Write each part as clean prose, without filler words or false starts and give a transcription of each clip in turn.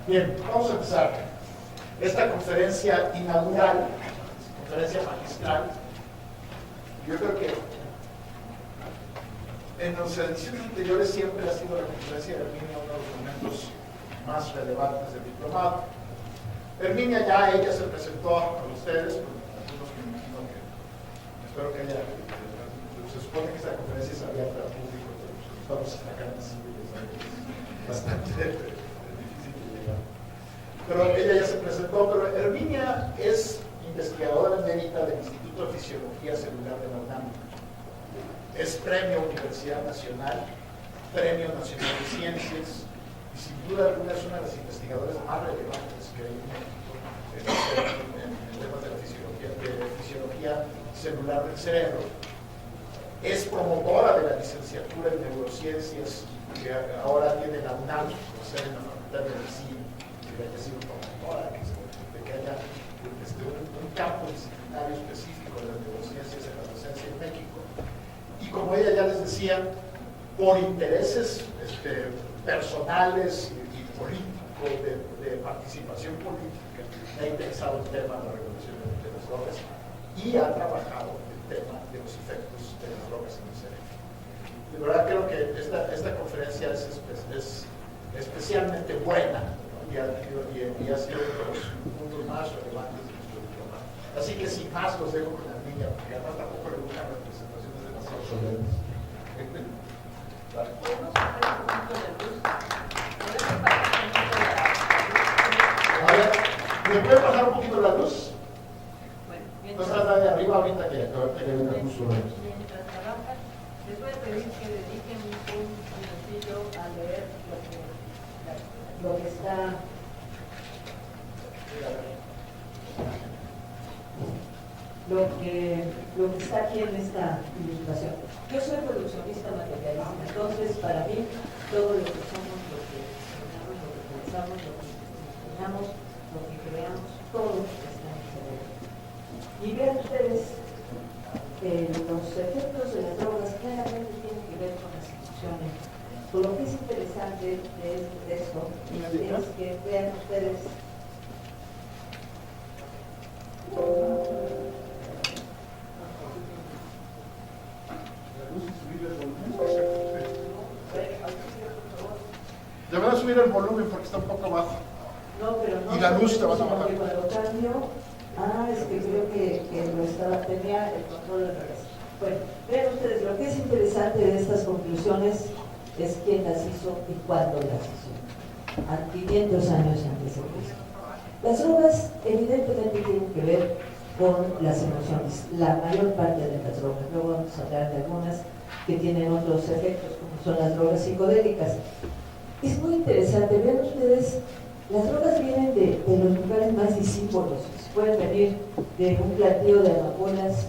Bien, vamos a empezar esta conferencia inaugural, conferencia magistral. Yo creo que en las ediciones anteriores siempre ha sido la conferencia de Herminia uno de los momentos más relevantes del diplomado. Herminia ya ella se presentó a ustedes, algunos me imagino que espero que ella, se supone que esta conferencia es abierta al público, pero estamos acá en civiles, bastante difícil de llegar. Pero ella ya se presentó, pero Herminia es investigadora emérita del Instituto de Fisiología Celular de la UNAM. Es Premio Universidad Nacional, Premio Nacional de Ciencias, y sin duda alguna es una de las investigadoras más relevantes que hay en México en temas de la fisiología celular del cerebro. Es promotora de la licenciatura en neurociencias que ahora tiene la UNAM, o sea, en la Facultad de Medicina, que haya sido promotora, de que haya un campo disciplinario específico de las neurociencias en la docencia en México. Y como ella ya les decía, por intereses personales y políticos, de participación política, le ha interesado el tema de la regulación de las drogas y ha trabajado el tema de los efectos de las drogas en el cerebro. De verdad creo que esta conferencia es especialmente buena, ¿no? y ha sido uno de los puntos más relevantes de nuestro diploma. Así que sin más los dejo con la niña, porque además tampoco le gustan las presentaciones demasiado solemnes. ¿Me puede pasar un poquito la luz? No está la de arriba ahorita que viene la luz sobre esto. Mientras trabajan, les voy a pedir que dediquen un minutillo a leer lo que está. Lo que está aquí en esta ilustración. Yo soy produccionista materialista, entonces para mí todo lo que somos, lo que soñamos, lo que pensamos, lo que imaginamos, lo que creamos, todo está en el cerebro. Y vean ustedes los efectos de las drogas claramente tienen que ver con las emociones. Pero lo que es interesante de esto es que vean ustedes Te van a subir el volumen porque está un poco bajo. No, pero no. Y la luz te va a bajar. Cuando cambio, es que creo que tenía el control al revés. Bueno, vean ustedes, lo que es interesante de estas conclusiones es quién las hizo y cuándo las hizo. A 500 años antes de Cristo. Las drogas evidentemente tienen que ver con las emociones, la mayor parte de las drogas. Luego vamos a hablar de algunas que tienen otros efectos, como son las drogas psicodélicas. Es muy interesante, vean ustedes, las drogas vienen de los lugares más disímbolos. Pueden venir de un platillo de amapolas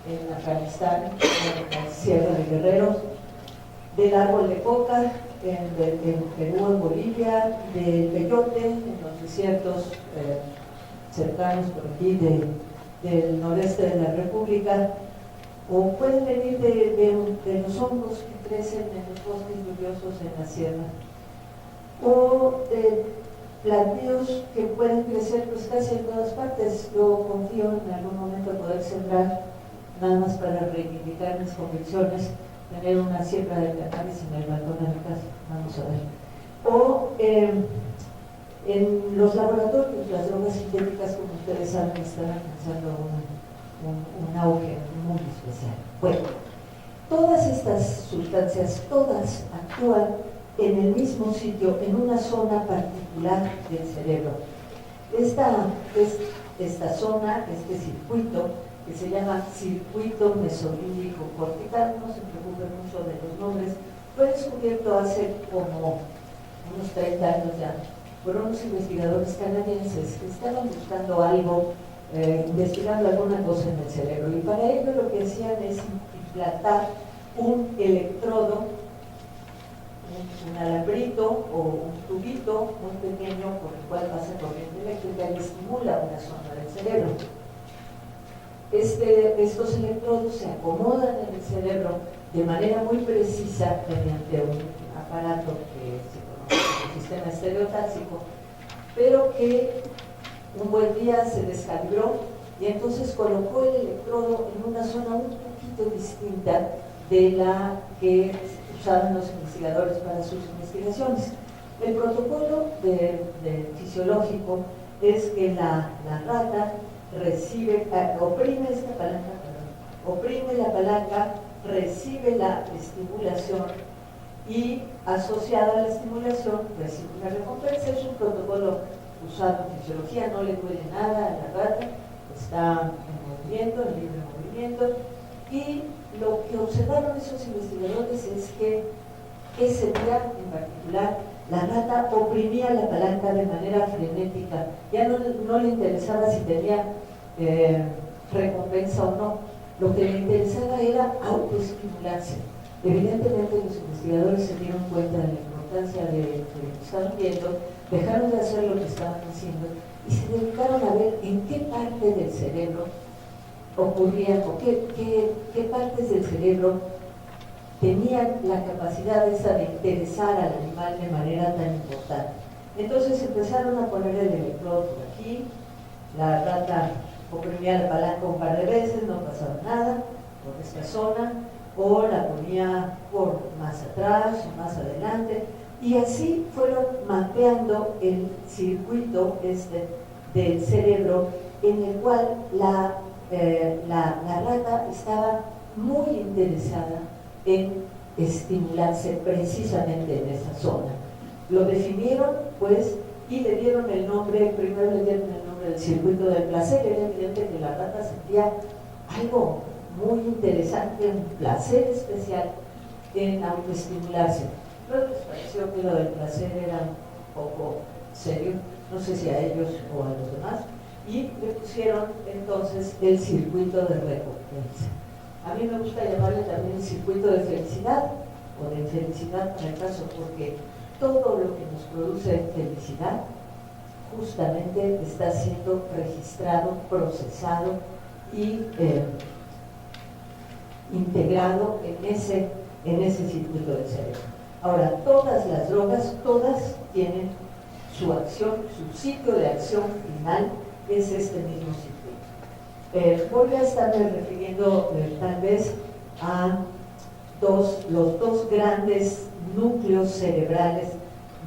en Afganistán, en la Sierra de Guerrero, del árbol de coca en Perú, en Bolivia, del peyote en los desiertos cercanos por aquí del noreste de la República, o pueden venir de los hongos que crecen en los bosques lluviosos en la sierra, o de plantíos que pueden crecer pues casi en todas partes. Yo confío en algún momento poder sembrar, nada más para reivindicar mis convicciones, tener una siembra de cannabis en el balcón de mi casa, vamos a ver. O en los laboratorios, las drogas sintéticas, como ustedes saben, están alcanzando un auge muy especial. Bueno, todas estas sustancias, todas actúan en el mismo sitio, en una zona particular del cerebro. Esta zona, este circuito, que se llama circuito mesolímbico cortical, no se preocupen mucho de los nombres, fue descubierto hace como unos 30 años ya por unos investigadores canadienses que estaban buscando algo, investigando alguna cosa en el cerebro, y para ello lo que hacían es implantar un electrodo, un alambrito o un tubito muy pequeño por el cual pasa corriente eléctrica y estimula una zona del cerebro. Estos electrodos se acomodan en el cerebro de manera muy precisa mediante un aparato que se conoce como sistema estereotáxico, pero que un buen día se descalibró y entonces colocó el electrodo en una zona un poquito distinta de la que usaban los investigadores para sus investigaciones. El protocolo fisiológico es que la rata recibe, oprime esta palanca, oprime la palanca, recibe la estimulación y asociada a la estimulación recibe una recompensa. Es un protocolo usado en fisiología, no le duele nada a la rata, está en movimiento, en libre movimiento, y lo que observaron esos investigadores es que ese día en particular la rata oprimía la palanca de manera frenética, ya no le interesaba si tenía recompensa o no, lo que le interesaba era autoestimularse. Evidentemente los investigadores se dieron cuenta de la importancia de lo que estaban viendo, dejaron de hacer lo que estaban haciendo y se dedicaron a ver en qué parte del cerebro ocurría o qué partes del cerebro tenían la capacidad esa de interesar al animal de manera tan importante. Entonces empezaron a poner el electrodo por aquí, la rata oprimía la palanca un par de veces, no pasaba nada por esta zona, o la ponía por más atrás o más adelante, y así fueron mapeando el circuito del cerebro en el cual la rata estaba muy interesada en estimularse precisamente en esa zona. Lo definieron, pues, y le dieron el nombre, primero le dieron el nombre del circuito del placer. Era evidente que la rata sentía algo muy interesante, un placer especial en autoestimularse. Luego les pareció que lo del placer era un poco serio, no sé si a ellos o a los demás, y le pusieron entonces el circuito de recompensa. A mí me gusta llamarle también el circuito de felicidad o de felicidad para el caso, porque todo lo que nos produce felicidad justamente está siendo registrado, procesado y integrado en ese circuito del cerebro. Ahora, todas las drogas, todas tienen su acción, su sitio de acción final es este mismo circuito. Voy a estarme refiriendo tal vez a los dos grandes núcleos cerebrales,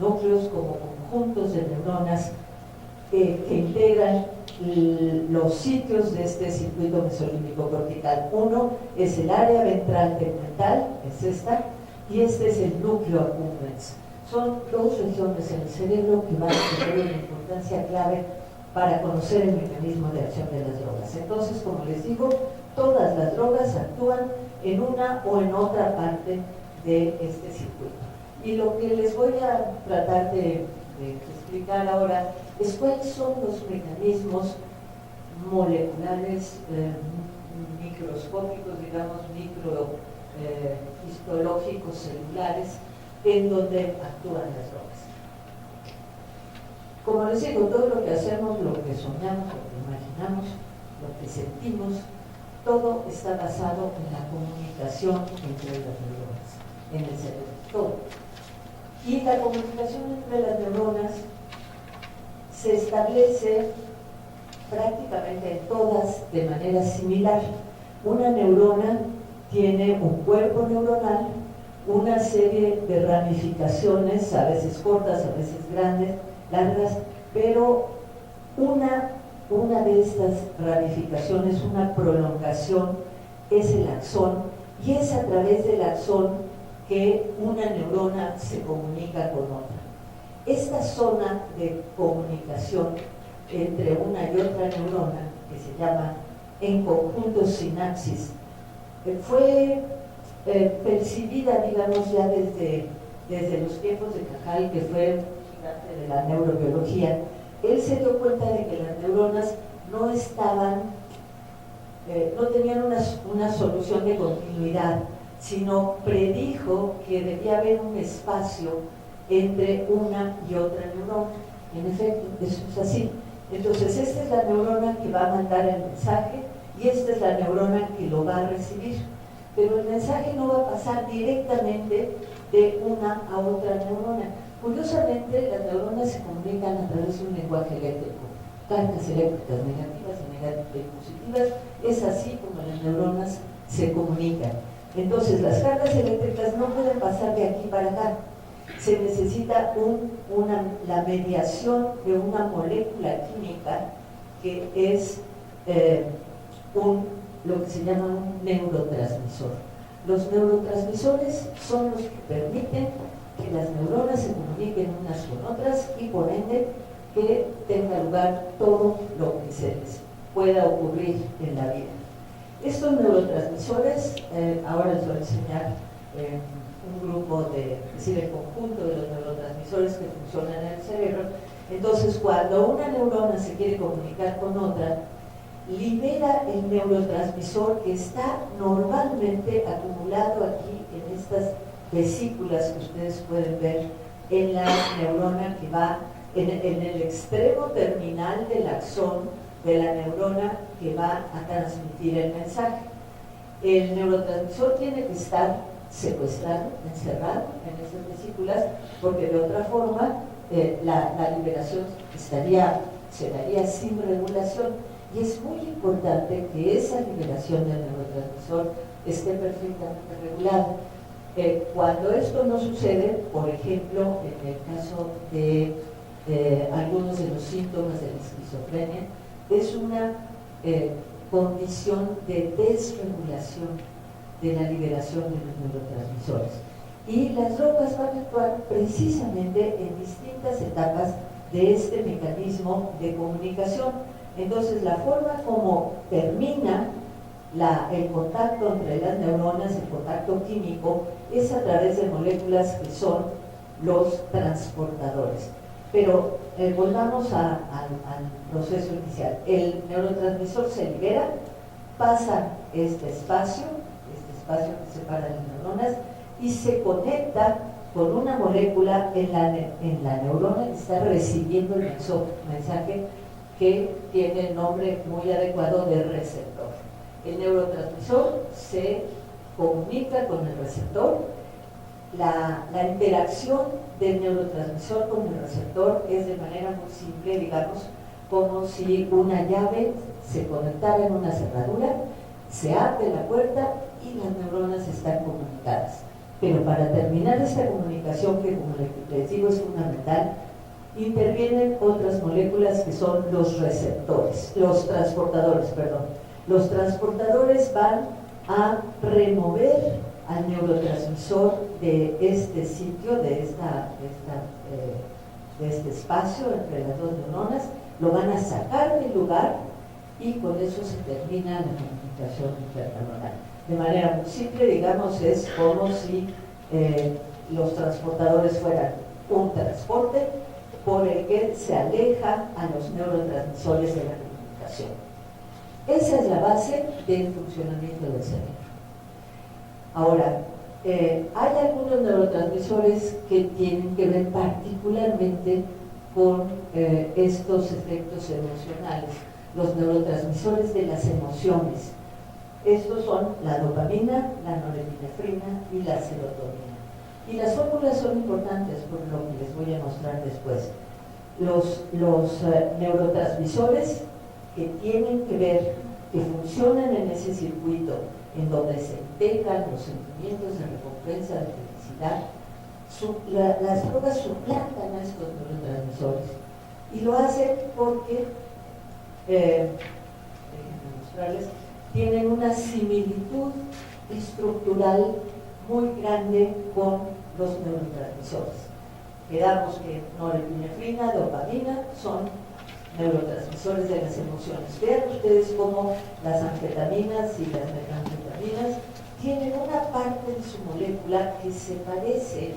núcleos como conjuntos de neuronas que integran los sitios de este circuito mesolímbico cortical. Uno es el área ventral tegmental, es esta, y este es el núcleo accumbens. Son dos regiones en el cerebro que van a tener una importancia clave para conocer el mecanismo de acción de las drogas. Entonces, como les digo, todas las drogas actúan en una o en otra parte de este circuito. Y lo que les voy a tratar de explicar ahora es cuáles son los mecanismos moleculares microscópicos, digamos, histológicos, celulares, en donde actúan las drogas. Como les digo, todo lo que hacemos, lo que soñamos, lo que imaginamos, lo que sentimos, todo está basado en la comunicación entre las neuronas, en el cerebro, todo. Y la comunicación entre las neuronas se establece prácticamente en todas de manera similar. Una neurona tiene un cuerpo neuronal, una serie de ramificaciones, a veces cortas, a veces grandes, largas, pero una de estas ramificaciones, una prolongación, es el axón, y es a través del axón que una neurona se comunica con otra. Esta zona de comunicación entre una y otra neurona, que se llama en conjunto sinapsis, fue percibida, digamos, ya desde los tiempos de Cajal, que fue un gigante de la neurobiología. Él se dio cuenta de que las neuronas no tenían una solución de continuidad, sino predijo que debía haber un espacio entre una y otra neurona. En efecto, eso es así. Entonces, esta es la neurona que va a mandar el mensaje y esta es la neurona que lo va a recibir. Pero el mensaje no va a pasar directamente de una a otra neurona. curiosamente, las neuronas se comunican a través de un lenguaje eléctrico, cargas eléctricas negativas y positivas. Es así como las neuronas se comunican. Entonces, las cargas eléctricas no pueden pasar de aquí para acá. Se necesita la mediación de una molécula química que es lo que se llama un neurotransmisor. Los neurotransmisores son los que permiten que las neuronas se comuniquen unas con otras y por ende que tenga lugar todo lo que se les pueda ocurrir en la vida. Estos neurotransmisores, ahora les voy a enseñar un grupo es decir, el conjunto de los neurotransmisores que funcionan en el cerebro. Entonces, cuando una neurona se quiere comunicar con otra, libera el neurotransmisor que está normalmente acumulado aquí en estas vesículas que ustedes pueden ver en la neurona que va en el extremo terminal del axón de la neurona que va a transmitir el mensaje. El neurotransmisor tiene que estar secuestrado, encerrado en esas vesículas, porque de otra forma la liberación se daría sin regulación. Y es muy importante que esa liberación del neurotransmisor esté perfectamente regulada. Cuando esto no sucede, por ejemplo, en el caso de algunos de los síntomas de la esquizofrenia, es una condición de desregulación de la liberación de los neurotransmisores. Y las drogas van a actuar precisamente en distintas etapas de este mecanismo de comunicación. Entonces, la forma como termina el contacto entre las neuronas, el contacto químico, es a través de moléculas que son los transportadores. Pero volvamos al proceso inicial. El neurotransmisor se libera, pasa este espacio que separa las neuronas y se conecta con una molécula en la neurona que está recibiendo el mensaje, que tiene el nombre muy adecuado de receptor. El neurotransmisor se comunica con el receptor. La interacción del neurotransmisor con el receptor es de manera muy simple, digamos, como si una llave se conectara en una cerradura, se abre la puerta y las neuronas están comunicadas. Pero para terminar esta comunicación, que como les digo es fundamental, intervienen otras moléculas que son los transportadores, perdón. Los transportadores van a remover al neurotransmisor de este sitio, de este espacio entre las dos neuronas, lo van a sacar del lugar y con eso se termina la comunicación interneuronal. De manera muy simple, digamos, es como si los transportadores fueran un transporte por el que se aleja a los neurotransmisores de la comunicación. Esa es la base del funcionamiento del cerebro. Ahora, hay algunos neurotransmisores que tienen que ver particularmente con estos efectos emocionales, los neurotransmisores de las emociones. Estos son la dopamina, la norepinefrina y la serotonina. Y las fórmulas son importantes por lo que les voy a mostrar después. Los neurotransmisores que tienen que ver, que funcionan en ese circuito en donde se integran los sentimientos de recompensa, de felicidad, las drogas suplantan a estos neurotransmisores y lo hacen porque déjenme mostrarles, tienen una similitud estructural muy grande con los neurotransmisores. Quedamos que norepinefrina, dopamina son neurotransmisores de las emociones. Vean ustedes cómo las anfetaminas y las metanfetaminas tienen una parte de su molécula que se parece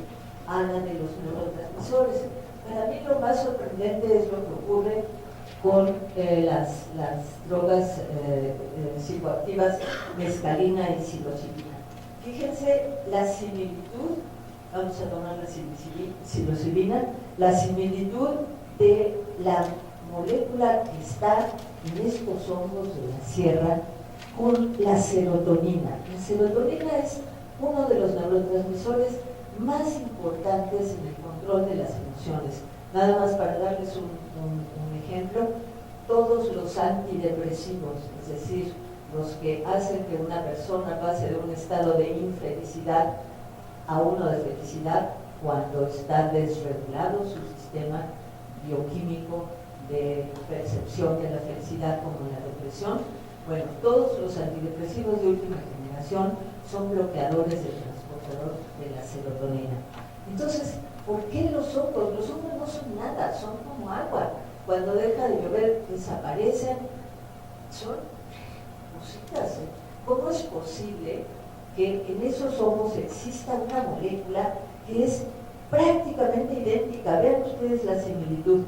a la de los neurotransmisores. Para mí lo más sorprendente es lo que ocurre con las drogas psicoactivas mescalina y psilocibina. Fíjense la similitud, vamos a tomar la psilocibina, la similitud de la molécula que está en estos hongos de la sierra con la serotonina. La serotonina es uno de los neurotransmisores más importantes en el control control de las emociones. Nada más para darles un ejemplo, todos los antidepresivos, es decir, los que hacen que una persona pase de un estado de infelicidad a uno de felicidad, cuando está desregulado su sistema bioquímico de percepción de la felicidad, como la depresión. Bueno, todos los antidepresivos de última generación son bloqueadores del transportador de la serotonina. Entonces, ¿por qué los hongos? Los hongos no son nada, son como agua. Cuando deja de llover, desaparecen. Son cositas, ¿eh? ¿Cómo es posible que en esos hongos exista una molécula que es prácticamente idéntica? Vean ustedes la similitud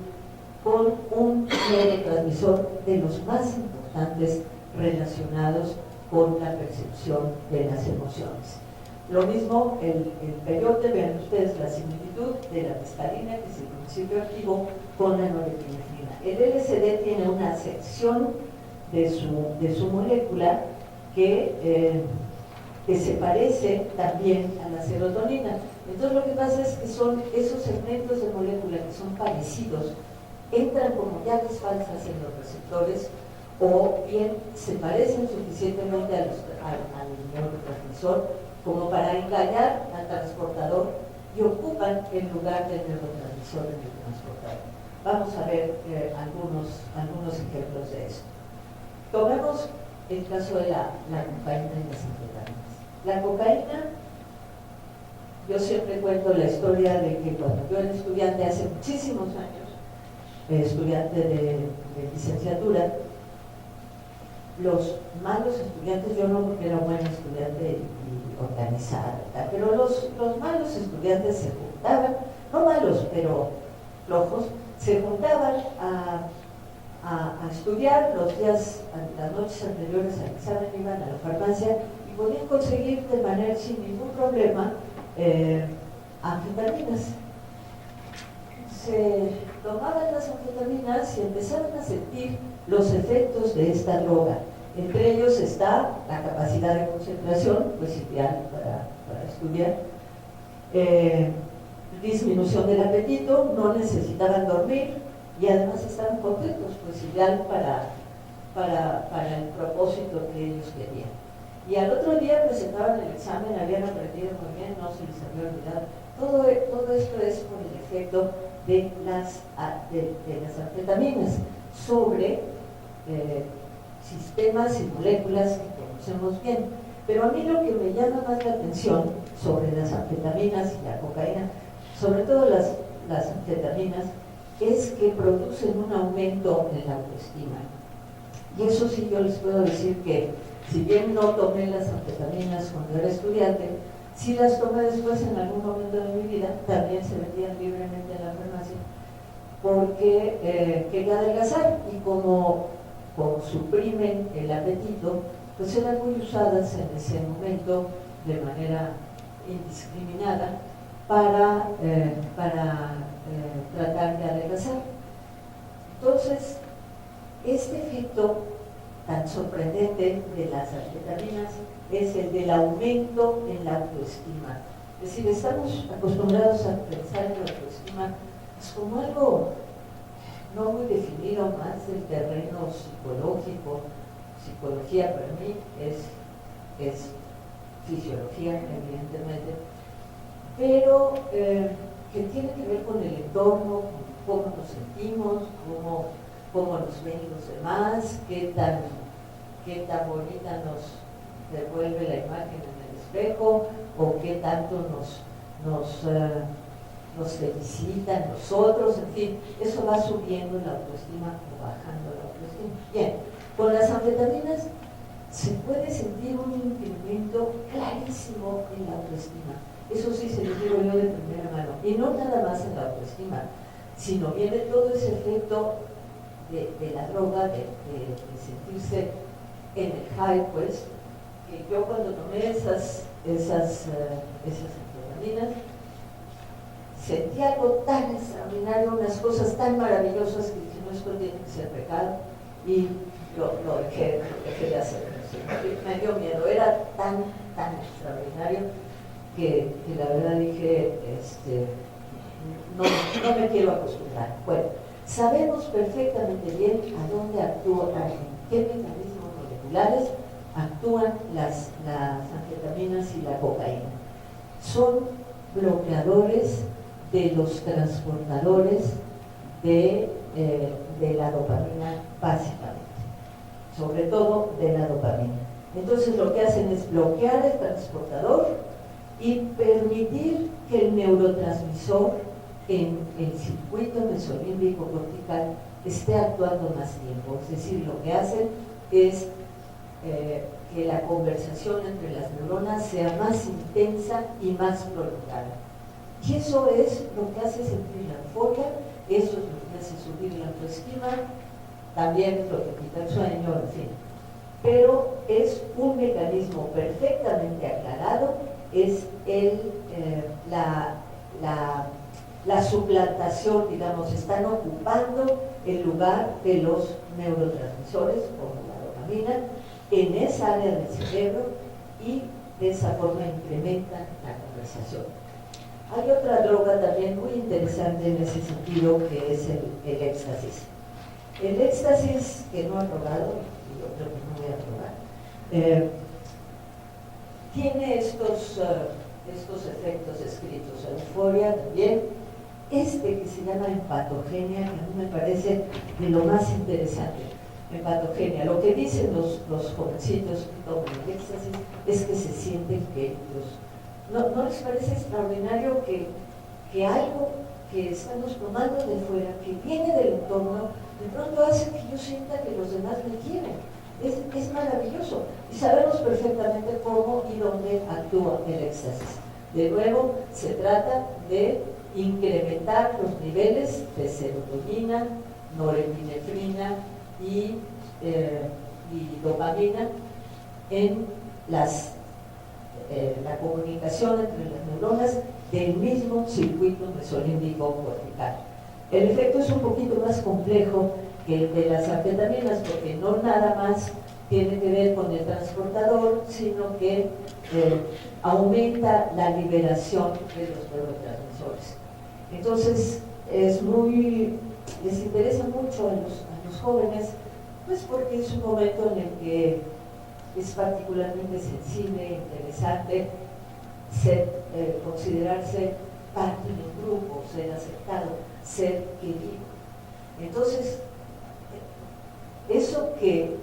con un neurotransmisor de los más importantes relacionados con la percepción de las emociones. Lo mismo el peyote, vean ustedes la similitud de la mescalina, que es el principio activo, con la norepinefrina. El LSD tiene una sección de su molécula que se parece también a la serotonina. Entonces lo que pasa es que son esos segmentos de molécula que son parecidos, entran como llaves falsas en los receptores, o bien se parecen suficientemente al neurotransmisor como para engañar al transportador y ocupan el lugar del neurotransmisor en el transportador. Vamos a ver algunos ejemplos de eso. Tomemos el caso de la cocaína y las anfetaminas. La cocaína, yo siempre cuento la historia de que cuando yo era estudiante hace muchísimos años, estudiante de licenciatura, los malos estudiantes, yo no porque era buena estudiante y organizada, pero los malos estudiantes se juntaban, no malos, pero flojos, se juntaban a estudiar los días, las noches anteriores al examen, iban a la farmacia y podían conseguir de manera sin ningún problema anfetaminas. Se tomaban las anfetaminas y empezaron a sentir los efectos de esta droga. Entre ellos está la capacidad de concentración, pues ideal para estudiar, disminución del apetito, no necesitaban dormir y además estaban contentos, pues ideal para el propósito que ellos querían. Y al otro día presentaban el examen, habían aprendido muy bien, no se les había olvidado. Todo esto es por el efecto de las anfetaminas sobre sistemas y moléculas que conocemos bien. Pero a mí lo que me llama más la atención sobre las anfetaminas y la cocaína, sobre todo las anfetaminas, es que producen un aumento en la autoestima. Y eso sí yo les puedo decir que, si bien no tomé las anfetaminas cuando era estudiante, sí las tomé después en algún momento de mi vida, también se vendían libremente en la farmacia, porque quería adelgazar y como suprimen el apetito, pues eran muy usadas en ese momento de manera indiscriminada para tratar de adelgazar. Entonces, este efecto tan sorprendente de las anfetaminas es el del aumento en la autoestima. Es decir, estamos acostumbrados a pensar en la autoestima pues, como algo no muy definido, más del terreno psicológico. Psicología para mí es fisiología, evidentemente, pero que tiene que ver con el entorno, con cómo nos sentimos, cómo nos ven los demás, qué tan bonita nos devuelve la imagen en el espejo, o qué tanto nos felicitan nosotros, en fin, eso va subiendo la autoestima o bajando la autoestima. Bien, con las anfetaminas se puede sentir un incremento clarísimo en la autoestima. Eso sí se lo digo yo de primera mano. Y no nada más en la autoestima, sino viene todo ese efecto de la droga, de sentirse en el high, pues, que yo cuando tomé esas anfetaminas, sentí algo tan extraordinario, unas cosas tan maravillosas que dije, no, esto tiene que ser pecado, y lo dejé de hacer. Me dio miedo, era tan extraordinario que la verdad dije, no me quiero acostumbrar. Bueno, sabemos perfectamente bien a dónde actúan, en qué mecanismos moleculares actúan las anfetaminas y la cocaína. Son bloqueadores de los transportadores de la dopamina, básicamente, sobre todo de la dopamina. Entonces lo que hacen es bloquear el transportador y permitir que el neurotransmisor en el circuito mesolímbico cortical esté actuando más tiempo. Es decir, lo que hacen es que la conversación entre las neuronas sea más intensa y más prolongada. Y eso es lo que hace sentir la euforia, eso es lo que hace subir la autoestima, también lo que quita el sueño, en fin. Pero es un mecanismo perfectamente aclarado, es la suplantación, digamos, están ocupando el lugar de los neurotransmisores, como la dopamina, en esa área del cerebro, y de esa forma incrementan la conversación. Hay otra droga también muy interesante en ese sentido, que es el éxtasis. El éxtasis, que no he probado, y yo creo que no voy a probar, tiene estos efectos escritos. Euforia también. Que se llama empatogenia, que a mí me parece de lo más interesante. Empatogenia. Lo que dicen los jovencitos que toman el éxtasis es que se sienten que ¿no les parece extraordinario que algo que estamos tomando de fuera, que viene del entorno, de pronto hace que yo sienta que los demás me quieren? Es maravilloso. Y sabemos perfectamente cómo y dónde actúa el éxtasis. De nuevo, se trata de incrementar los niveles de serotonina, norepinefrina y dopamina en la comunicación entre las neuronas del mismo circuito mesolímbico cortical. El efecto es un poquito más complejo que el de las anfetaminas, porque no nada más tiene que ver con el transportador, sino que aumenta la liberación de los neurotransmisores. Entonces, les interesa mucho a los jóvenes, pues porque es un momento en el que es particularmente sensible, interesante considerarse parte de un grupo, ser aceptado, ser querido. Entonces, eso que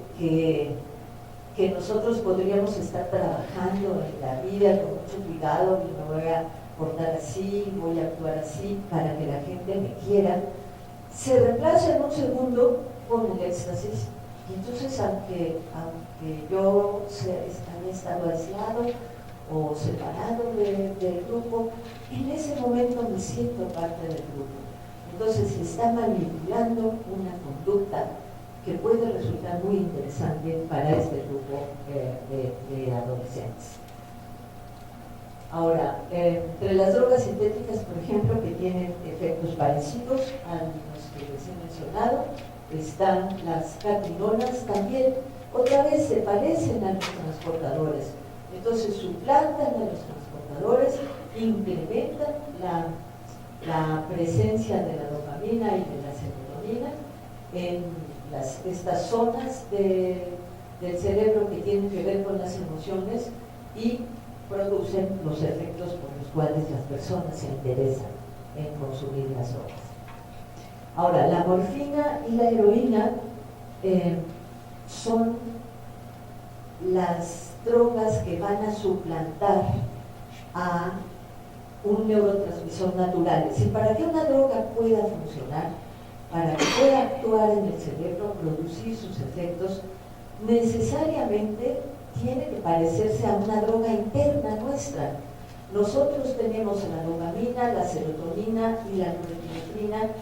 nosotros podríamos estar trabajando en la vida con mucho cuidado, y me voy a portar así, voy a actuar así para que la gente me quiera, se reemplaza en un segundo con el éxtasis. Y entonces, aunque yo haya estado aislado o separado del grupo, en ese momento me siento parte del grupo. Entonces se está manipulando una conducta que puede resultar muy interesante para este grupo de adolescentes. Ahora, entre las drogas sintéticas, por ejemplo, que tienen efectos parecidos a los que les he mencionado, están las catinonas. También, otra vez, se parecen a los transportadores. Entonces suplantan a los transportadores, incrementan la presencia de la dopamina y de la serotonina en estas zonas del cerebro que tienen que ver con las emociones, y producen los efectos por los cuales las personas se interesan en consumir las drogas. Ahora, la morfina y la heroína son las drogas que van a suplantar a un neurotransmisor natural. Es decir, para que una droga pueda funcionar, para que pueda actuar en el cerebro, producir sus efectos, necesariamente tiene que parecerse a una droga interna nuestra. Nosotros tenemos la dopamina, la serotonina y la norepinefrina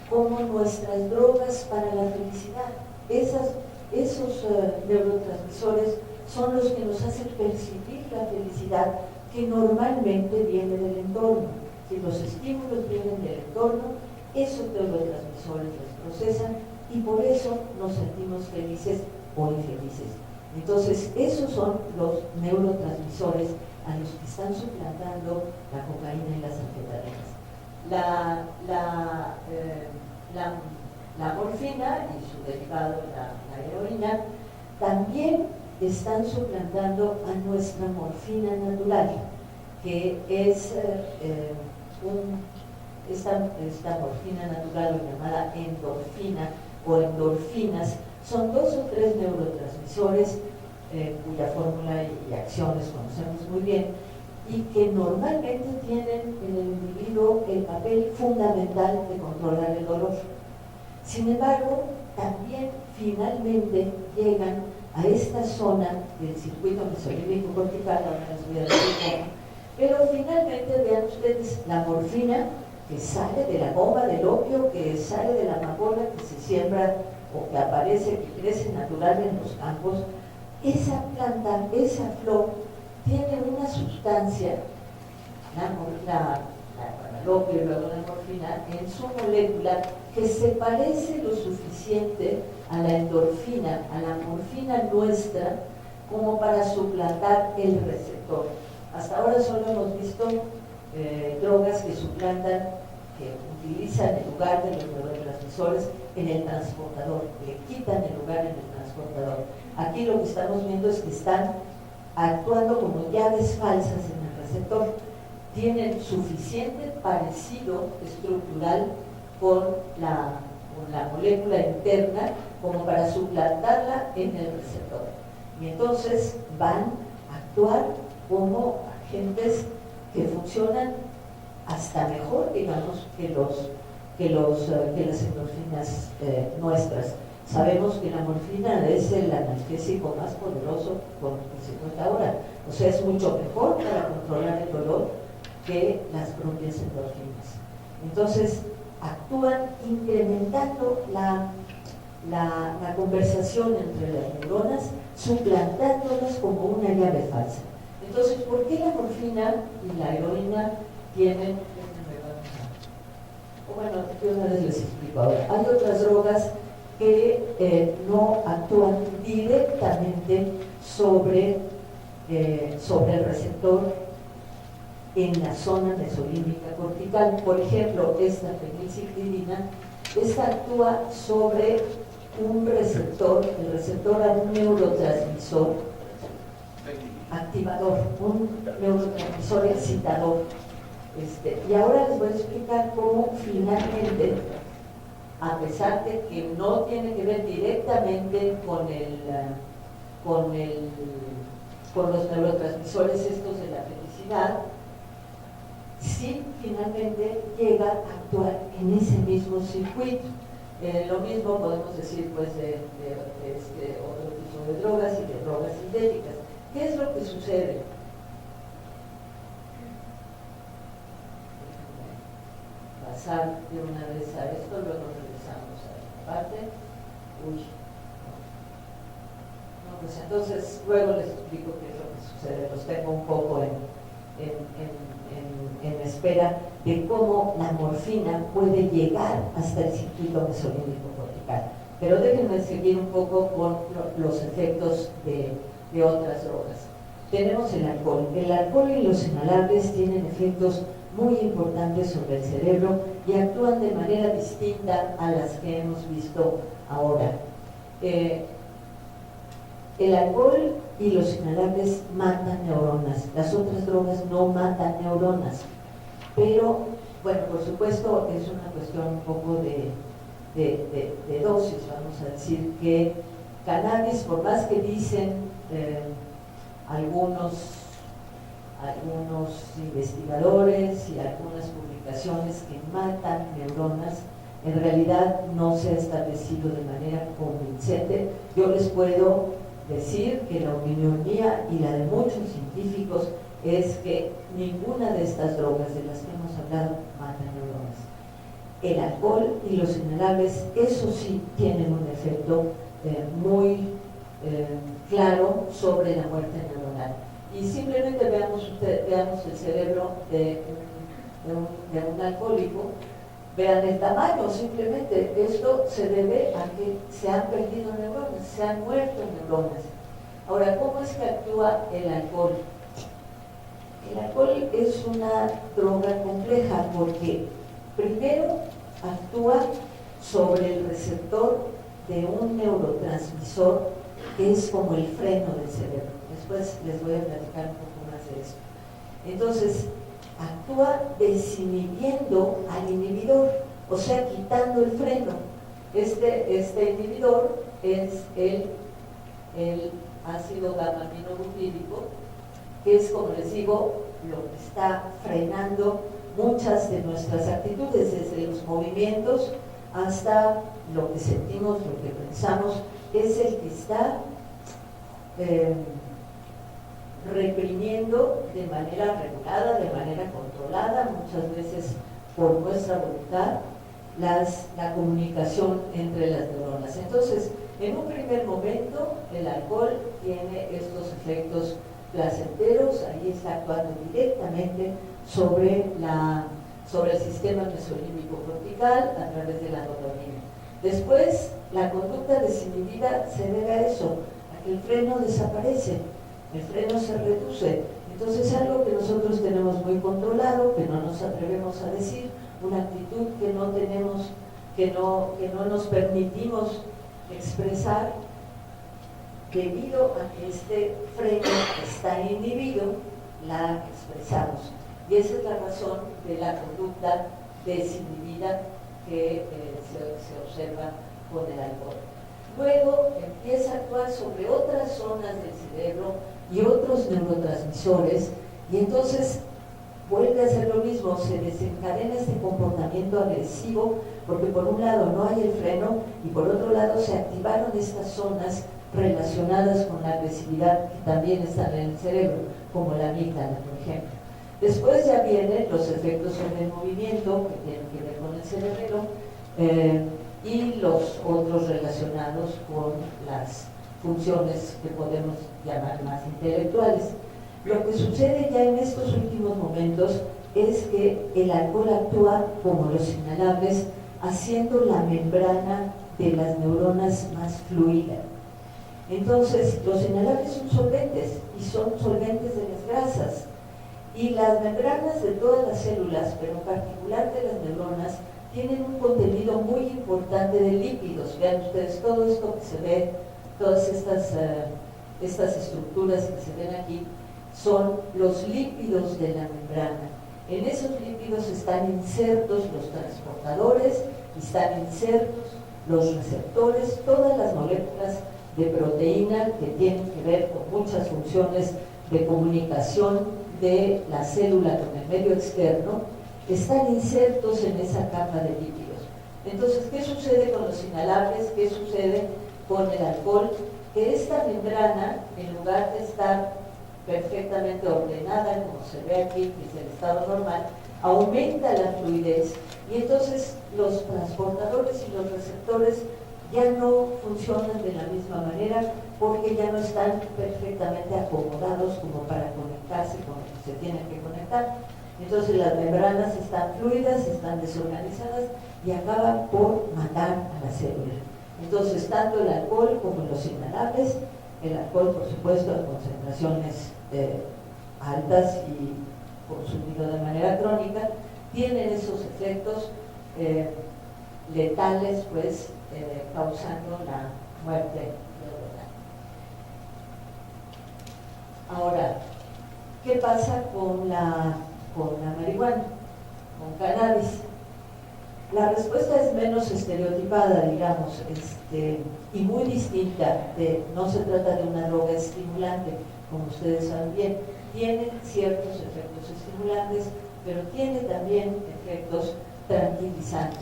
como nuestras drogas para la felicidad. Esos neurotransmisores son los que nos hacen percibir la felicidad, que normalmente viene del entorno. Si los estímulos vienen del entorno, esos neurotransmisores los procesan y por eso nos sentimos felices o infelices. Entonces, esos son los neurotransmisores a los que están suplantando la cocaína y las anfetaminas. La, la, la morfina y su derivado, la heroína, también están suplantando a nuestra morfina natural, que es esta morfina natural, o llamada endorfina o endorfinas, son 2 o 3 neurotransmisores cuya fórmula y acciones conocemos muy bien, y que normalmente tienen en el individuo el papel fundamental de controlar el dolor. Sin embargo, también finalmente llegan a esta zona del circuito mesolímbico cortical, ahora les voy a decir cómo, pero finalmente vean ustedes la morfina que sale de la goma del opio, que sale de la amapola, que se siembra o que aparece, que crece natural en los campos. Esa planta, esa flor, tiene una sustancia, el opio y luego la morfina, en su molécula que se parece lo suficiente a la endorfina, a la morfina nuestra, como para suplantar el receptor. Hasta ahora solo hemos visto drogas que suplantan, que utilizan el lugar de los neurotransmisores en el transportador, le quitan el lugar en el transportador. Aquí lo que estamos viendo es que están actuando como llaves falsas en el receptor. Tienen suficiente parecido estructural con la molécula interna como para suplantarla en el receptor. Y entonces van a actuar como agentes que funcionan hasta mejor, digamos, que las endorfinas nuestras. Sabemos que la morfina es el analgésico más poderoso con el que se cuenta ahora. O sea, es mucho mejor para controlar el dolor que las propias endorfinas. Entonces, actúan incrementando la conversación entre las neuronas, suplantándolas como una llave falsa. Entonces, ¿por qué la morfina y la heroína tienen... Bueno, yo una vez les explico ahora. Hay otras drogas que no actúan directamente sobre el receptor en la zona mesolímbica cortical. Por ejemplo, esta fenilciclidina, esta actúa sobre un receptor, el receptor a un neurotransmisor activador, un neurotransmisor excitador. Y ahora les voy a explicar cómo finalmente, a pesar de que no tiene que ver directamente con los neurotransmisores estos de la felicidad, sí finalmente llega a actuar en ese mismo circuito. Lo mismo podemos decir pues de otro tipo de drogas y de drogas sintéticas. ¿Qué es lo que sucede? Pasar de una vez a esto, luego regresamos a esta parte. No, pues entonces luego les explico qué es lo que sucede. Los tengo un poco en espera de cómo la morfina puede llegar hasta el circuito mesolímbico cortical. Pero déjenme seguir un poco con los efectos de otras drogas. Tenemos el alcohol. El alcohol y los inhalables tienen efectos muy importantes sobre el cerebro y actúan de manera distinta a las que hemos visto ahora. El alcohol y los inhalables matan neuronas, las otras drogas no matan neuronas, pero bueno, por supuesto es una cuestión un poco de dosis. Vamos a decir que cannabis, por más que dicen algunos investigadores y algunas publicaciones que matan neuronas, en realidad no se ha establecido de manera convincente. Yo les puedo decir que la opinión mía y la de muchos científicos es que ninguna de estas drogas de las que hemos hablado mata neuronas. El alcohol y los inhalables, eso sí, tienen un efecto muy claro sobre la muerte neuronal. Y simplemente veamos el cerebro de un alcohólico, vean el tamaño. Simplemente esto se debe a que se han perdido neuronas, se han muerto neuronas. Ahora, ¿cómo es que actúa el alcohol? El alcohol es una droga compleja porque Primero, actúa sobre el receptor de un neurotransmisor que es como el freno del cerebro. Después les voy a platicar un poco más de eso. Entonces, actúa desinhibiendo al inhibidor, o sea, quitando el freno. Este inhibidor es el ácido gamma-aminobutírico, que es, como les digo, lo que está frenando muchas de nuestras actitudes, desde los movimientos hasta lo que sentimos, lo que pensamos, es el que está reprimiendo de manera regulada, de manera controlada, muchas veces por nuestra voluntad, la comunicación entre las neuronas. Entonces, en un primer momento, el alcohol tiene estos efectos placenteros, ahí está actuando directamente sobre el sistema mesolímbico cortical a través de la dopamina. Después, la conducta desinhibida se debe a eso, a que el freno desaparece, el freno se reduce. Entonces, algo que nosotros tenemos muy controlado, que no nos atrevemos a decir, una actitud que no tenemos, que no nos permitimos expresar, debido a que este freno está inhibido, la expresamos. Y esa es la razón de la conducta desinhibida que se observa con el alcohol. Luego empieza a actuar sobre otras zonas del cerebro y otros neurotransmisores, y entonces vuelve a hacer lo mismo, se desencadena este comportamiento agresivo, porque por un lado no hay el freno y por otro lado se activaron estas zonas relacionadas con la agresividad que también están en el cerebro, como la amígdala, por ejemplo. Después ya vienen los efectos sobre el movimiento, que tienen que ver con el cerebro, y los otros relacionados con las funciones que podemos llamar más intelectuales. Lo que sucede ya en estos últimos momentos es que el alcohol actúa como los inhalables, haciendo la membrana de las neuronas más fluida. Entonces, los inhalables son solventes, y son solventes de las grasas. Y las membranas de todas las células, pero en particular de las neuronas, tienen un contenido muy importante de lípidos. Vean ustedes, todo esto que se ve, todas estas estructuras que se ven aquí, son los lípidos de la membrana. En esos lípidos están insertos los transportadores, están insertos los receptores, todas las moléculas de proteína que tienen que ver con muchas funciones de comunicación de la célula con el medio externo, están insertos en esa capa de lípidos. Entonces, ¿qué sucede con los inhalables? ¿Qué sucede con el alcohol? Que esta membrana, en lugar de estar perfectamente ordenada, como se ve aquí, que es el estado normal, aumenta la fluidez, y entonces los transportadores y los receptores ya no funcionan de la misma manera, porque ya no están perfectamente acomodados como para conectarse con lo que se tienen que conectar. Entonces las membranas están fluidas, están desorganizadas y acaban por matar a la célula. Entonces, tanto el alcohol como los inhalables, el alcohol, por supuesto, a concentraciones altas y consumido de manera crónica, tienen esos efectos letales, pues, causando la muerte neuronal. Ahora, ¿qué pasa con la marihuana, con cannabis? La respuesta es menos estereotipada, digamos, y muy distinta. No se trata de una droga estimulante, como ustedes saben bien. Tiene ciertos efectos estimulantes, pero tiene también efectos tranquilizantes.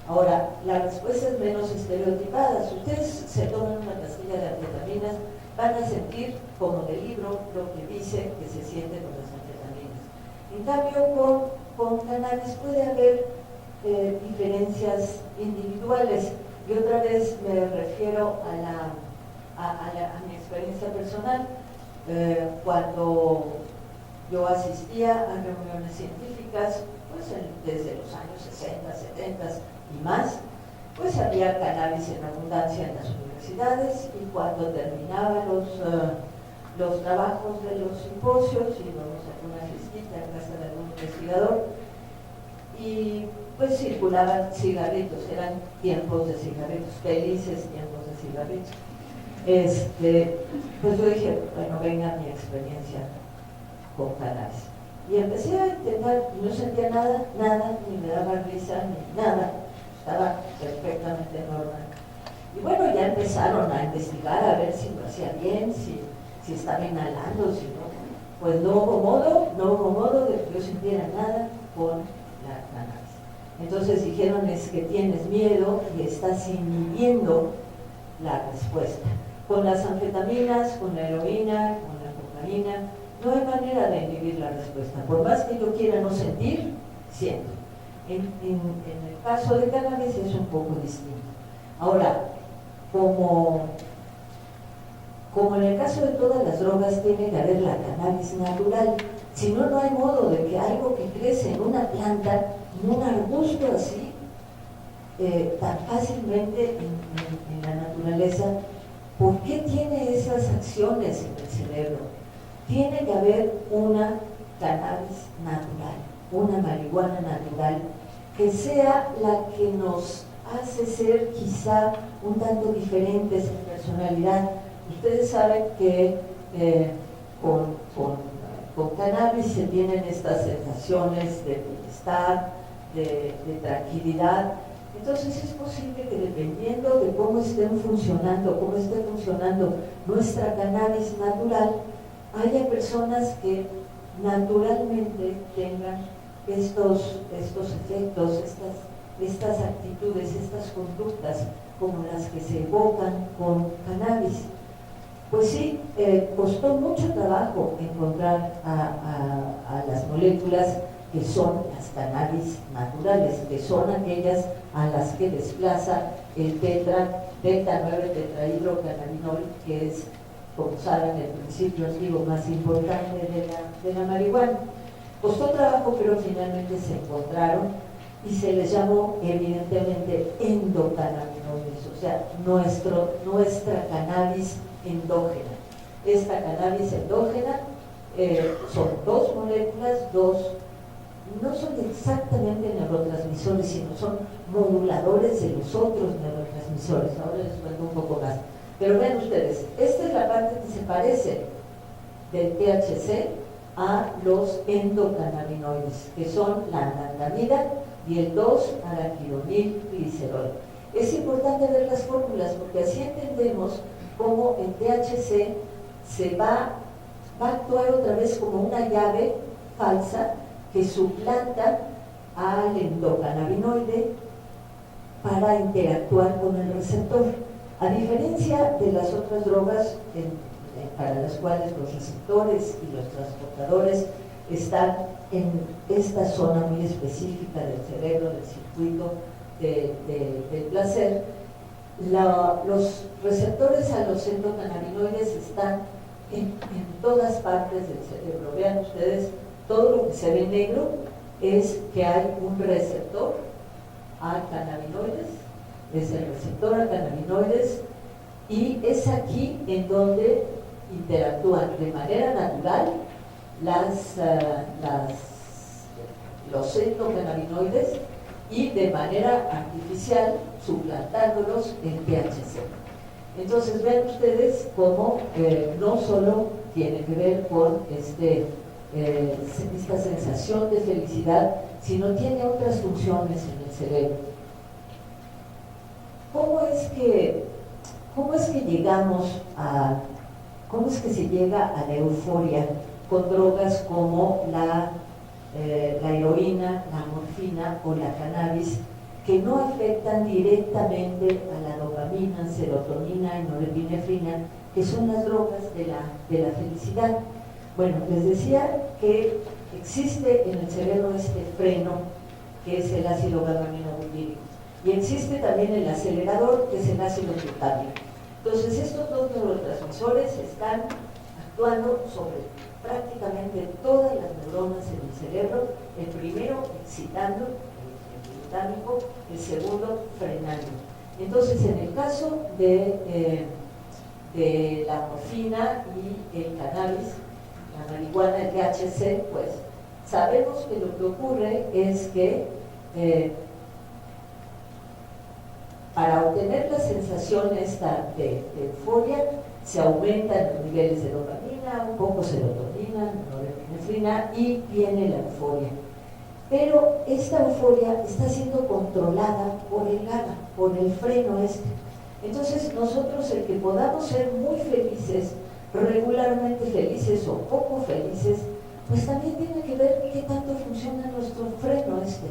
Ahora, la respuesta es menos estereotipada. Si ustedes se toman una pastilla de anfetaminas, van a sentir, como del libro, lo que dice que se siente con las anfetaminas. En cambio, con cannabis puede haber diferencias individuales. Y otra vez me refiero a mi experiencia personal. Cuando yo asistía a reuniones científicas, pues desde los años 60, 70 y más, pues había cannabis en abundancia en las universidades, y cuando terminaban los trabajos de los simposios, íbamos a una fiestita en casa de algún investigador, y pues circulaban cigarritos, eran tiempos de cigarritos, felices tiempos de cigarritos. Pues yo dije, bueno, venga mi experiencia con cannabis. Y empecé a intentar, no sentía nada, ni me daba risa, ni nada, estaba perfectamente normal. Y bueno, ya empezaron a investigar a ver si lo hacía bien, si estaba inhalando, si no. Pues no hubo modo de que yo sintiera nada con la cannabis. Entonces dijeron, es que tienes miedo y estás inhibiendo la respuesta. Con las anfetaminas, con la heroína, con la cocaína, no hay manera de inhibir la respuesta. Por más que yo quiera no sentir, siento. En el caso de cannabis es un poco distinto. Ahora, como en el caso de todas las drogas, tiene que haber la cannabis natural. Si no, no hay modo de que algo que crece en una planta, en un arbusto así, tan fácilmente en la naturaleza, ¿por qué tiene esas acciones en el cerebro? Tiene que haber una cannabis natural, una marihuana natural, que sea la que nos hace ser quizá un tanto diferentes en personalidad. Ustedes saben que con cannabis se tienen estas sensaciones de bienestar, de tranquilidad. Entonces es posible que dependiendo de cómo esté funcionando nuestra cannabis natural, haya personas que naturalmente tengan estos efectos, estas actitudes, estas conductas como las que se evocan con cannabis. Pues sí, costó mucho trabajo encontrar a las moléculas que son las cannabis naturales, que son aquellas a las que desplaza el beta-9 tetrahidrocannabinol, que es, como saben, el principio activo más importante de la marihuana. Costó trabajo, pero finalmente se encontraron y se les llamó evidentemente endocannabinoides, o sea, nuestra cannabis endógena. Esta cannabis endógena son dos moléculas, no son exactamente neurotransmisores, sino son moduladores de los otros neurotransmisores. Ahora les cuento un poco más. Pero vean ustedes, esta es la parte que se parece del THC a los endocannabinoides, que son la anandamida y el 2-araquidonilglicerol. Es importante ver las fórmulas porque así entendemos cómo el THC se va a actuar otra vez como una llave falsa que suplanta al endocannabinoide para interactuar con el receptor. A diferencia de las otras drogas para las cuales los receptores y los transportadores están en esta zona muy específica del cerebro, del circuito del placer, los receptores a los endocannabinoides están en todas partes del cerebro. Vean ustedes, todo lo que se ve negro es que hay un receptor a cannabinoides, es el receptor a cannabinoides, y es aquí en donde interactúan de manera natural los endocannabinoides y de manera artificial suplantándolos en THC. Entonces vean ustedes cómo no solo tiene que ver con esta sensación de felicidad, sino tiene otras funciones en el cerebro. ¿Cómo es que se llega a la euforia con drogas como la heroína, la morfina o la cannabis, que no afectan directamente a la dopamina, serotonina y norepinefrina, que son las drogas de la felicidad? Bueno, les decía que existe en el cerebro este freno, que es el ácido gamma-aminobutírico, y existe también el acelerador, que es el ácido glutámico. Entonces, estos dos neurotransmisores están actuando sobre prácticamente todas las neuronas en el cerebro, el primero excitando, el glutámico, el segundo frenando. Entonces, en el caso de la morfina y el cannabis, la marihuana, el THC, pues sabemos que lo que ocurre es que tener la sensación esta de euforia, se aumentan los niveles de dopamina, un poco serotonina, norepinefrina, y viene la euforia. Pero esta euforia está siendo controlada por el GABA, por el freno este. Entonces nosotros, el que podamos ser muy felices, regularmente felices o poco felices, pues también tiene que ver qué tanto funciona nuestro freno este.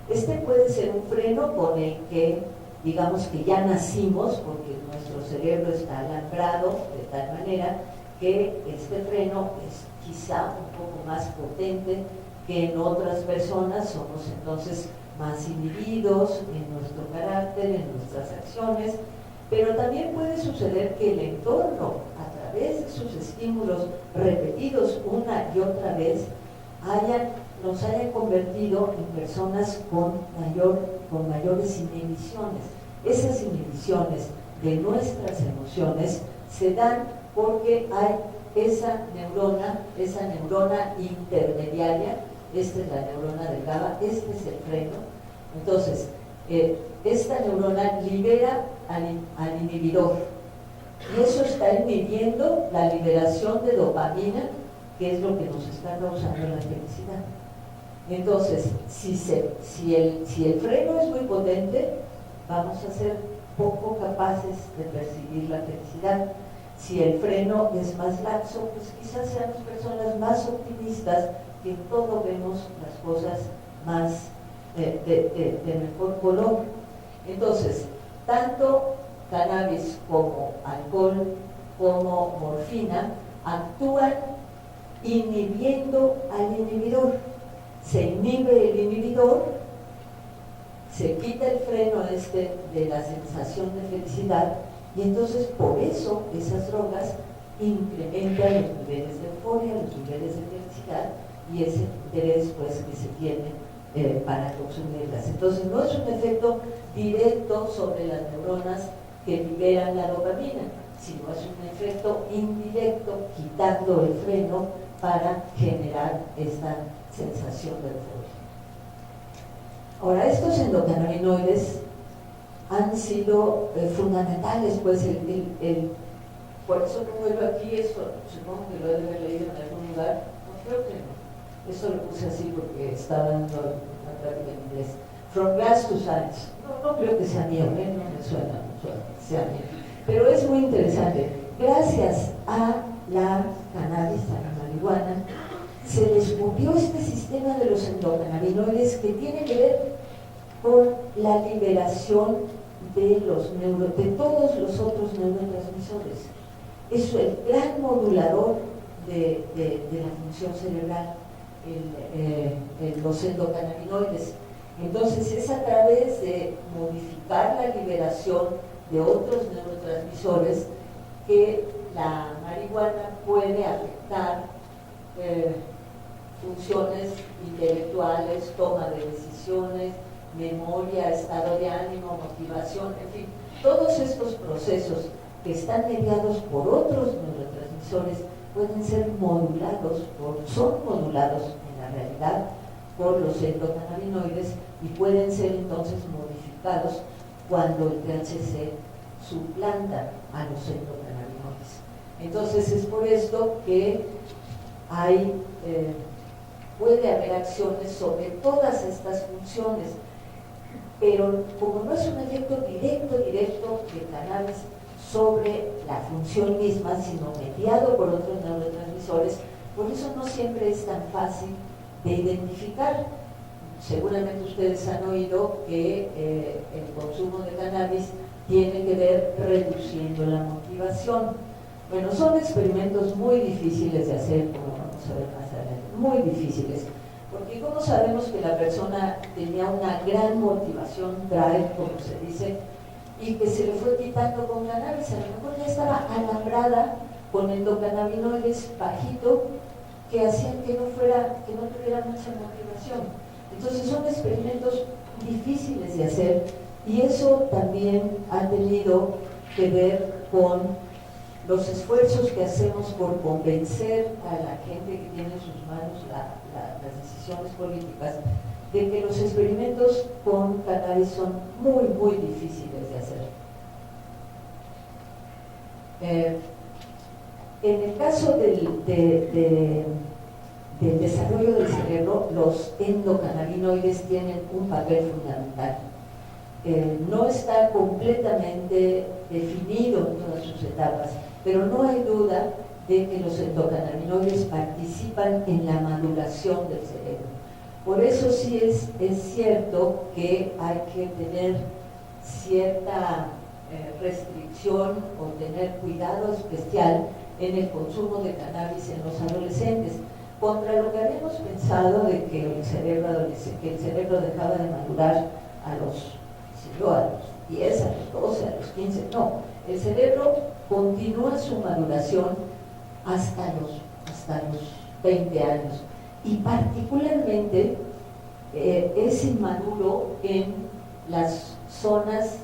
Este puede ser un freno con el que, digamos que ya nacimos, porque nuestro cerebro está alambrado de tal manera que este freno es quizá un poco más potente que en otras personas. Somos entonces más inhibidos en nuestro carácter, en nuestras acciones, pero también puede suceder que el entorno, a través de sus estímulos repetidos una y otra vez, nos hayan convertido en personas con mayores inhibiciones. Esas inhibiciones de nuestras emociones se dan porque hay esa neurona intermediaria. Esta es la neurona del GABA, este es el freno. Entonces, esta neurona libera al inhibidor, y eso está inhibiendo la liberación de dopamina, que es lo que nos está causando la felicidad. Entonces, si el freno es muy potente, vamos a ser poco capaces de percibir la felicidad. Si el freno es más laxo, pues quizás seamos personas más optimistas, que en todo vemos las cosas más de mejor color. Entonces, tanto cannabis como alcohol como morfina actúan inhibiendo al inhibidor. Se inhibe el inhibidor, se quita el freno de la sensación de felicidad, y entonces por eso esas drogas incrementan los niveles de euforia, los niveles de felicidad y ese interés pues que se tiene para consumirlas. Entonces no es un efecto directo sobre las neuronas que liberan la dopamina, sino es un efecto indirecto, quitando el freno para generar esta sensación de euforia. Ahora, estos endocannabinoides han sido fundamentales, pues por eso pongo yo aquí, eso supongo que lo he de haber leído en algún lugar, no creo que no. Eso lo puse así porque estaba dando una práctica en inglés. From Grass to Science. No creo que sea mío, no me suena que sea mío. Pero es muy interesante. Gracias a la cannabis, a la marihuana, se descubrió este sistema de los endocannabinoides que tiene que ver con la liberación de todos los otros neurotransmisores. Es el gran modulador de la función cerebral, los endocannabinoides. Entonces es a través de modificar la liberación de otros neurotransmisores que la marihuana puede afectar funciones intelectuales, toma de decisiones, memoria, estado de ánimo, motivación, en fin, todos estos procesos que están mediados por otros neurotransmisores pueden ser son modulados en la realidad por los endocannabinoides y pueden ser entonces modificados cuando el THC suplanta a los endocannabinoides. Entonces es por esto que puede haber acciones sobre todas estas funciones, pero como no es un efecto directo del cannabis sobre la función misma, sino mediado por otros neurotransmisores, por eso no siempre es tan fácil de identificar. Seguramente ustedes han oído que el consumo de cannabis tiene que ver reduciendo la motivación. Bueno, son experimentos muy difíciles de hacer, como vamos a ver más adelante, muy difíciles, porque como sabemos que la persona tenía una gran motivación, drive, como se dice, y que se le fue quitando con cannabis, a lo mejor ya estaba alambrada con endocannabinoides bajito, que hacían que no tuviera mucha motivación. Entonces son experimentos difíciles de hacer, y eso también ha tenido que ver con los esfuerzos que hacemos por convencer a la gente que tiene en sus manos las decisiones políticas de que los experimentos con cannabis son muy, muy difíciles de hacer. En el caso del desarrollo del cerebro, los endocannabinoides tienen un papel fundamental. No está completamente definido en todas sus etapas, pero no hay duda de que los endocannabinoides participan en la maduración del cerebro. Por eso sí es cierto que hay que tener cierta restricción o tener cuidado especial en el consumo de cannabis en los adolescentes, contra lo que habíamos pensado de que el cerebro dejaba de madurar a los 10, a los 12, a los 15, no, el cerebro continúa su maduración hasta los 20 años y particularmente es inmaduro en las zonas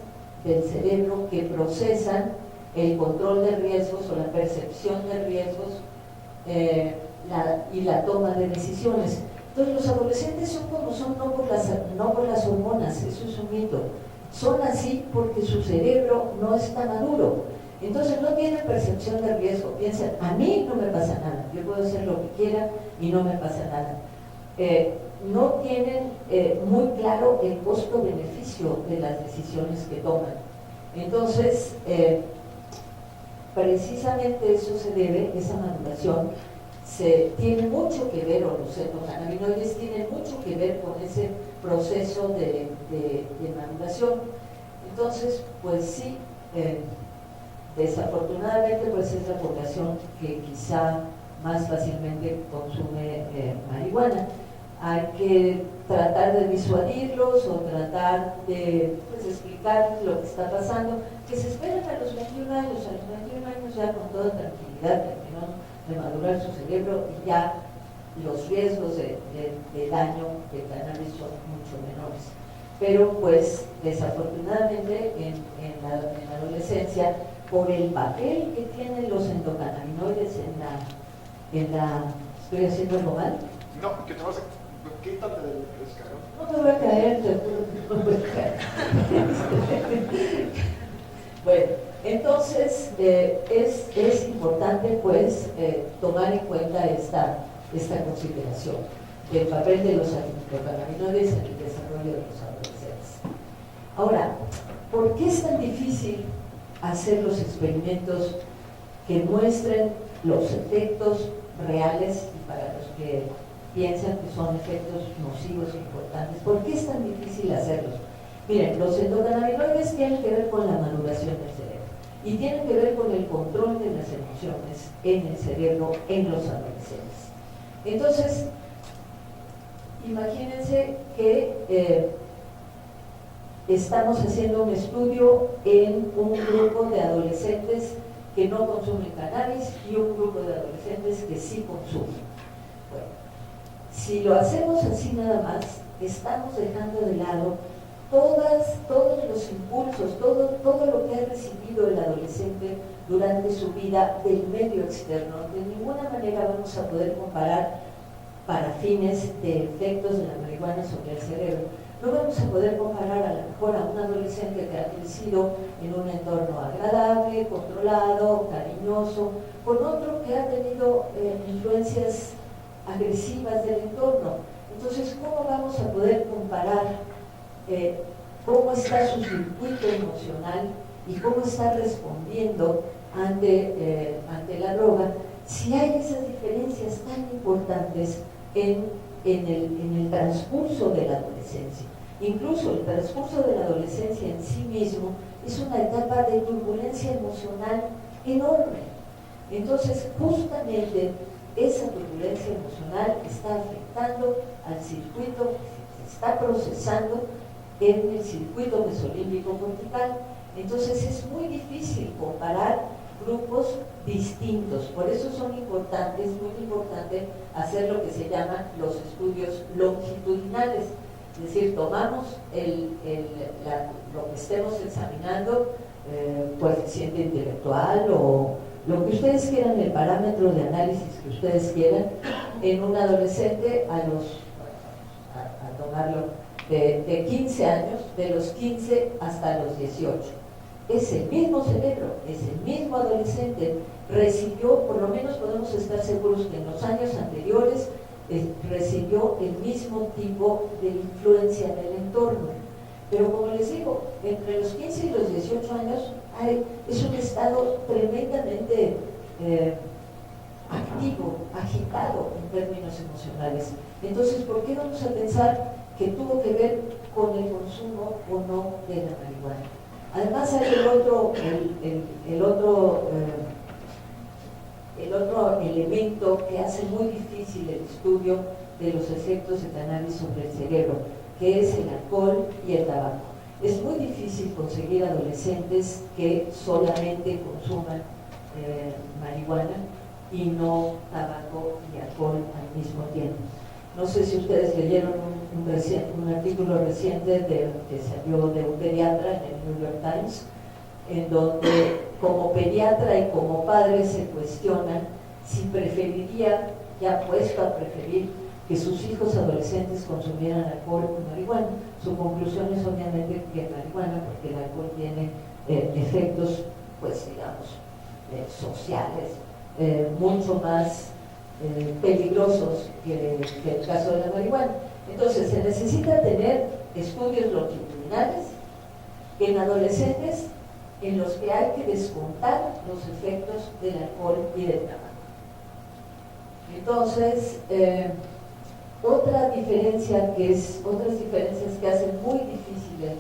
del cerebro que procesan el control de riesgos o la percepción de riesgos y la toma de decisiones. Entonces los adolescentes son como son no por las hormonas, eso es un mito. Son así porque su cerebro no está maduro. Entonces no tienen percepción de riesgo. Piensan, a mí no me pasa nada, yo puedo hacer lo que quiera y no me pasa nada. No tienen muy claro el costo-beneficio de las decisiones que toman. Entonces, precisamente eso se debe, esa maduración, tiene mucho que ver, o los endocannabinoides tienen mucho que ver con ese proceso de maduración. Entonces, pues sí, desafortunadamente pues es la población que quizá más fácilmente consume marihuana. Hay que tratar de disuadirlos o tratar de explicar lo que está pasando, que se esperan a los 21 años, ya con toda tranquilidad terminó de madurar su cerebro y ya los riesgos de daño del cannabis son mucho menores. Pero pues desafortunadamente en la adolescencia, por el papel que tienen los endocannabinoides ¿estoy haciendo algo mal? No, que te vas a... Quítate del escalón. No me voy a caer, te juro que no me voy a caer. Bueno, entonces es importante pues tomar en cuenta esta consideración del papel de los endocannabinoides en el desarrollo de los adolescentes. Ahora, ¿por qué es tan difícil hacer los experimentos que muestren los efectos reales y para los que piensan que son efectos nocivos importantes? ¿Por qué es tan difícil hacerlos? Miren, los endocannabinoides tienen que ver con la maduración del cerebro y tienen que ver con el control de las emociones en el cerebro en los adolescentes. Entonces, imagínense que estamos haciendo un estudio en un grupo de adolescentes que no consumen cannabis y un grupo de adolescentes que sí consumen. Bueno, si lo hacemos así nada más, estamos dejando de lado todos los impulsos, todo lo que ha recibido el adolescente durante su vida del medio externo. De ninguna manera vamos a poder comparar para fines de efectos de la marihuana sobre el cerebro. No vamos a poder comparar a lo mejor a un adolescente que ha crecido en un entorno agradable, controlado, cariñoso, con otro que ha tenido influencias agresivas del entorno. Entonces, ¿cómo vamos a poder comparar cómo está su circuito emocional y cómo está respondiendo ante la droga si hay esas diferencias tan importantes en el transcurso de la adolescencia? Incluso el transcurso de la adolescencia en sí mismo es una etapa de turbulencia emocional enorme. Entonces, justamente esa turbulencia emocional está afectando al circuito que se está procesando en el circuito mesolímbico cortical. Entonces es muy difícil comparar grupos distintos. Por eso es muy importante hacer lo que se llaman los estudios longitudinales. Es decir, tomamos lo que estemos examinando, coeficiente intelectual o lo que ustedes quieran, el parámetro de análisis que ustedes quieran, en un adolescente a tomarlo de 15 años, de los 15 hasta los 18. ese mismo cerebro, ese mismo adolescente recibió, por lo menos podemos estar seguros que en los años anteriores recibió el mismo tipo de influencia en el entorno. Pero como les digo, entre los 15 y los 18 años es un estado tremendamente activo, agitado en términos emocionales. Entonces, ¿por qué vamos a pensar que tuvo que ver con el consumo o no de la marihuana? Además hay el otro elemento que hace muy difícil el estudio de los efectos de cannabis sobre el cerebro, que es el alcohol y el tabaco. Es muy difícil conseguir adolescentes que solamente consuman marihuana y no tabaco y alcohol al mismo tiempo. No sé si ustedes leyeron un artículo reciente que salió de un pediatra en el New York Times, en donde como pediatra y como padre se cuestionan si preferiría, ya puesto a preferir, que sus hijos adolescentes consumieran alcohol o marihuana. Su conclusión es obviamente que marihuana, porque el alcohol tiene efectos, pues digamos, sociales, mucho más peligrosos que el caso de la marihuana. Entonces, se necesita tener estudios longitudinales en adolescentes en los que hay que descontar los efectos del alcohol y del tabaco. Entonces, otras diferencias que hacen muy difícil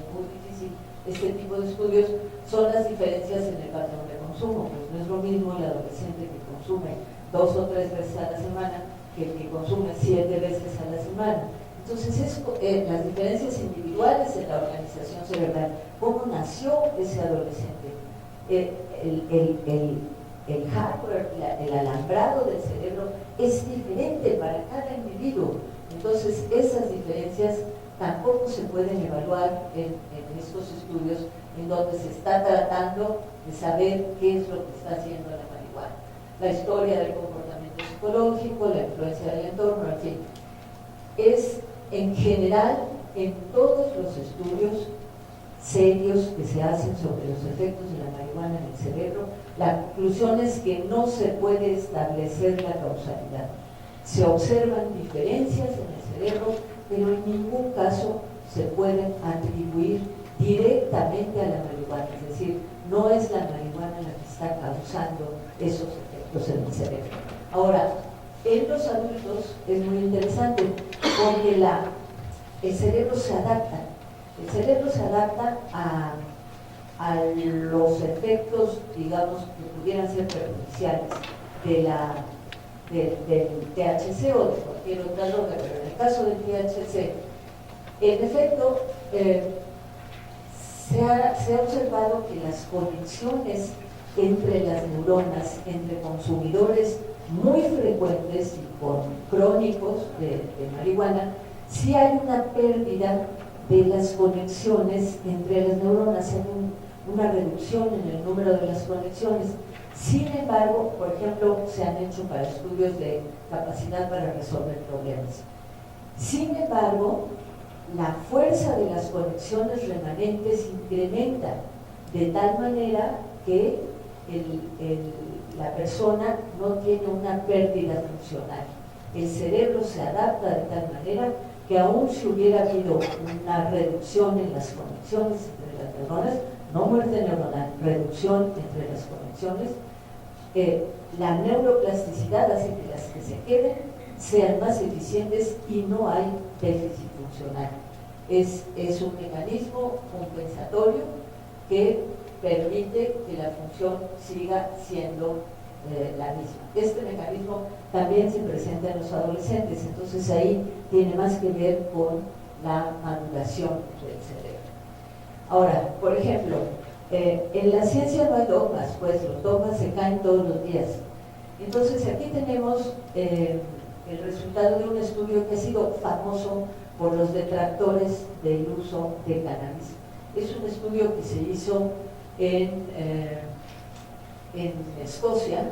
este tipo de estudios son las diferencias en el patrón de consumo. Pues no es lo mismo el adolescente que consume 2 o 3 veces a la semana que el que consume 7 veces a la semana. Entonces, las diferencias individuales en la organización cerebral, cómo nació ese adolescente, el hardware, el alambrado del cerebro es diferente para cada individuo. Entonces, esas diferencias tampoco se pueden evaluar en estos estudios en donde se está tratando de saber qué es lo que está haciendo la marihuana. La historia del comportamiento psicológico, la influencia del entorno, en fin. Es en general, en todos los estudios serios que se hacen sobre los efectos de la marihuana en el cerebro, la conclusión es que no se puede establecer la causalidad. Se observan diferencias en el cerebro, pero en ningún caso se pueden atribuir directamente a la marihuana, es decir, no es la marihuana la que está causando esos efectos en el cerebro. Ahora, en los adultos es muy interesante porque el cerebro se adapta. El cerebro se adapta a los efectos, digamos, que pudieran ser perjudiciales del THC o de cualquier otra droga, pero en el caso del THC, en efecto, se ha observado que las conexiones entre las neuronas, entre consumidores muy frecuentes y crónicos de marihuana, sí hay una pérdida de las conexiones entre las neuronas, hay una reducción en el número de las conexiones. Sin embargo, por ejemplo, se han hecho para estudios de capacidad para resolver problemas. Sin embargo, la fuerza de las conexiones remanentes incrementa de tal manera que la persona no tiene una pérdida funcional. El cerebro se adapta de tal manera que aún si hubiera habido una reducción en las conexiones entre las neuronas, no muerte neuronal, reducción entre las conexiones, la neuroplasticidad hace que las que se queden sean más eficientes y no hay déficit funcional. Es un mecanismo compensatorio que permite que la función siga siendo la misma. Este mecanismo también se presenta en los adolescentes, entonces ahí tiene más que ver con la maduración del cerebro. Ahora, por ejemplo, en la ciencia no hay dogmas, pues los dogmas se caen todos los días. Entonces aquí tenemos el resultado de un estudio que ha sido famoso por los detractores del uso de cannabis. Es un estudio que se hizo en Escocia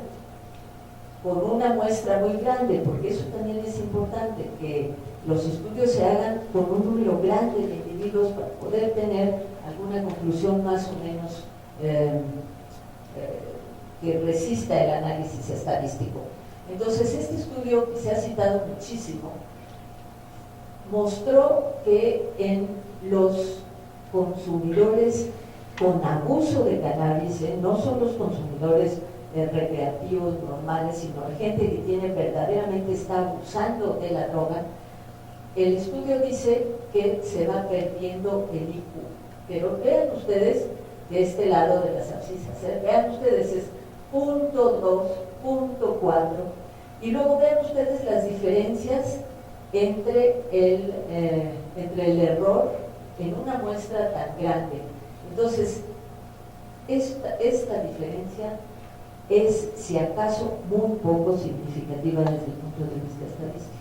con una muestra muy grande, porque eso también es importante, que los estudios se hagan con un número grande de individuos para poder tener alguna conclusión más o menos eh, que resista el análisis estadístico. Entonces, este estudio que se ha citado muchísimo mostró que en los consumidores con abuso de cannabis, no son los consumidores recreativos normales, sino gente que verdaderamente está abusando de la droga, el estudio dice que se va perdiendo el IQ. Pero vean ustedes de este lado de las abscisas, vean ustedes, es 0.2, 0.4, y luego vean ustedes las diferencias entre el error en una muestra tan grande. Entonces, esta diferencia es, si acaso, muy poco significativa desde el punto de vista estadístico.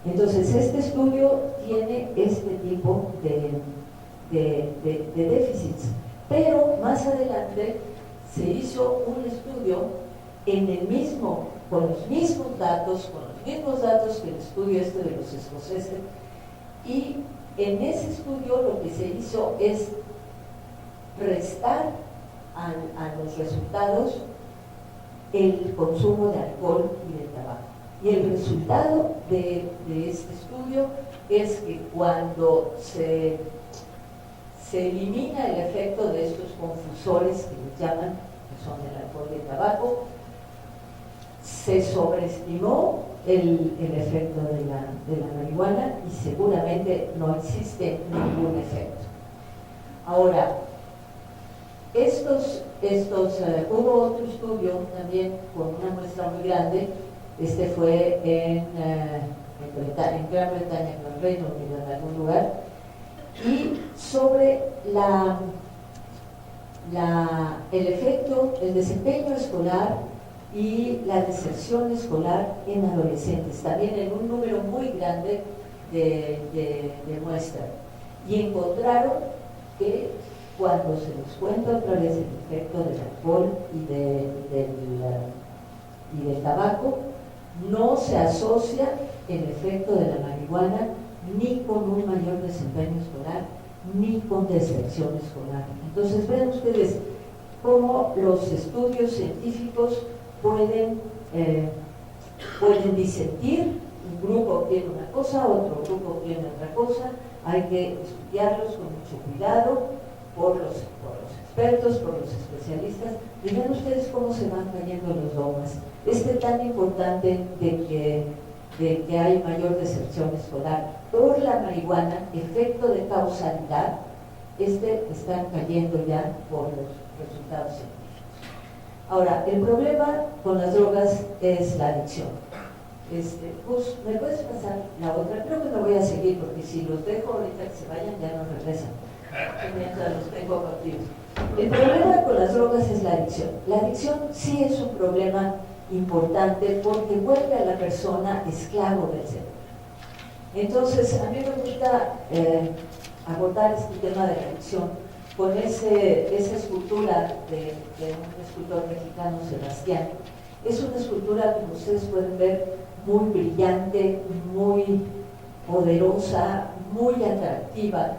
Entonces, este estudio tiene este tipo de déficits, pero más adelante se hizo un estudio con los mismos datos que el estudio de los escoceses, y en ese estudio lo que se hizo es restar a los resultados el consumo de alcohol y de tabaco. Y el resultado de este estudio es que cuando se elimina el efecto de estos confusores que les llaman, que son el alcohol y el tabaco, se sobreestimó el efecto de la marihuana y seguramente no existe ningún efecto. Ahora, hubo otro estudio también con una muestra muy grande. Este fue en Gran Bretaña, en el Reino Unido, en algún lugar, y sobre el efecto, el desempeño escolar y la deserción escolar en adolescentes, también en un número muy grande de muestras. Y encontraron que cuando se les cuenta otra vez el efecto del alcohol y del tabaco, no se asocia el efecto de la marihuana ni con un mayor desempeño escolar, ni con deserción escolar. Entonces, vean ustedes cómo los estudios científicos pueden disentir. Un grupo tiene una cosa, otro grupo tiene otra cosa. Hay que estudiarlos con mucho cuidado por los expertos, por los especialistas. Y vean ustedes cómo se van cayendo los dogmas. Tan importante de que hay mayor deserción escolar por la marihuana, efecto de causalidad, están cayendo ya por los resultados científicos. Ahora, el problema con las drogas es la adicción. Gus, ¿me puedes pasar la otra? Creo que no voy a seguir, porque si los dejo ahorita que se vayan, ya no regresan. Mientras los tengo cautivos. El problema con las drogas es la adicción. La adicción sí es un problema importante porque vuelve a la persona esclavo del cerebro. Entonces, a mí me gusta abordar este tema de la adicción con esa escultura de un escultor mexicano, Sebastián. Es una escultura, como ustedes pueden ver, muy brillante, muy poderosa, muy atractiva.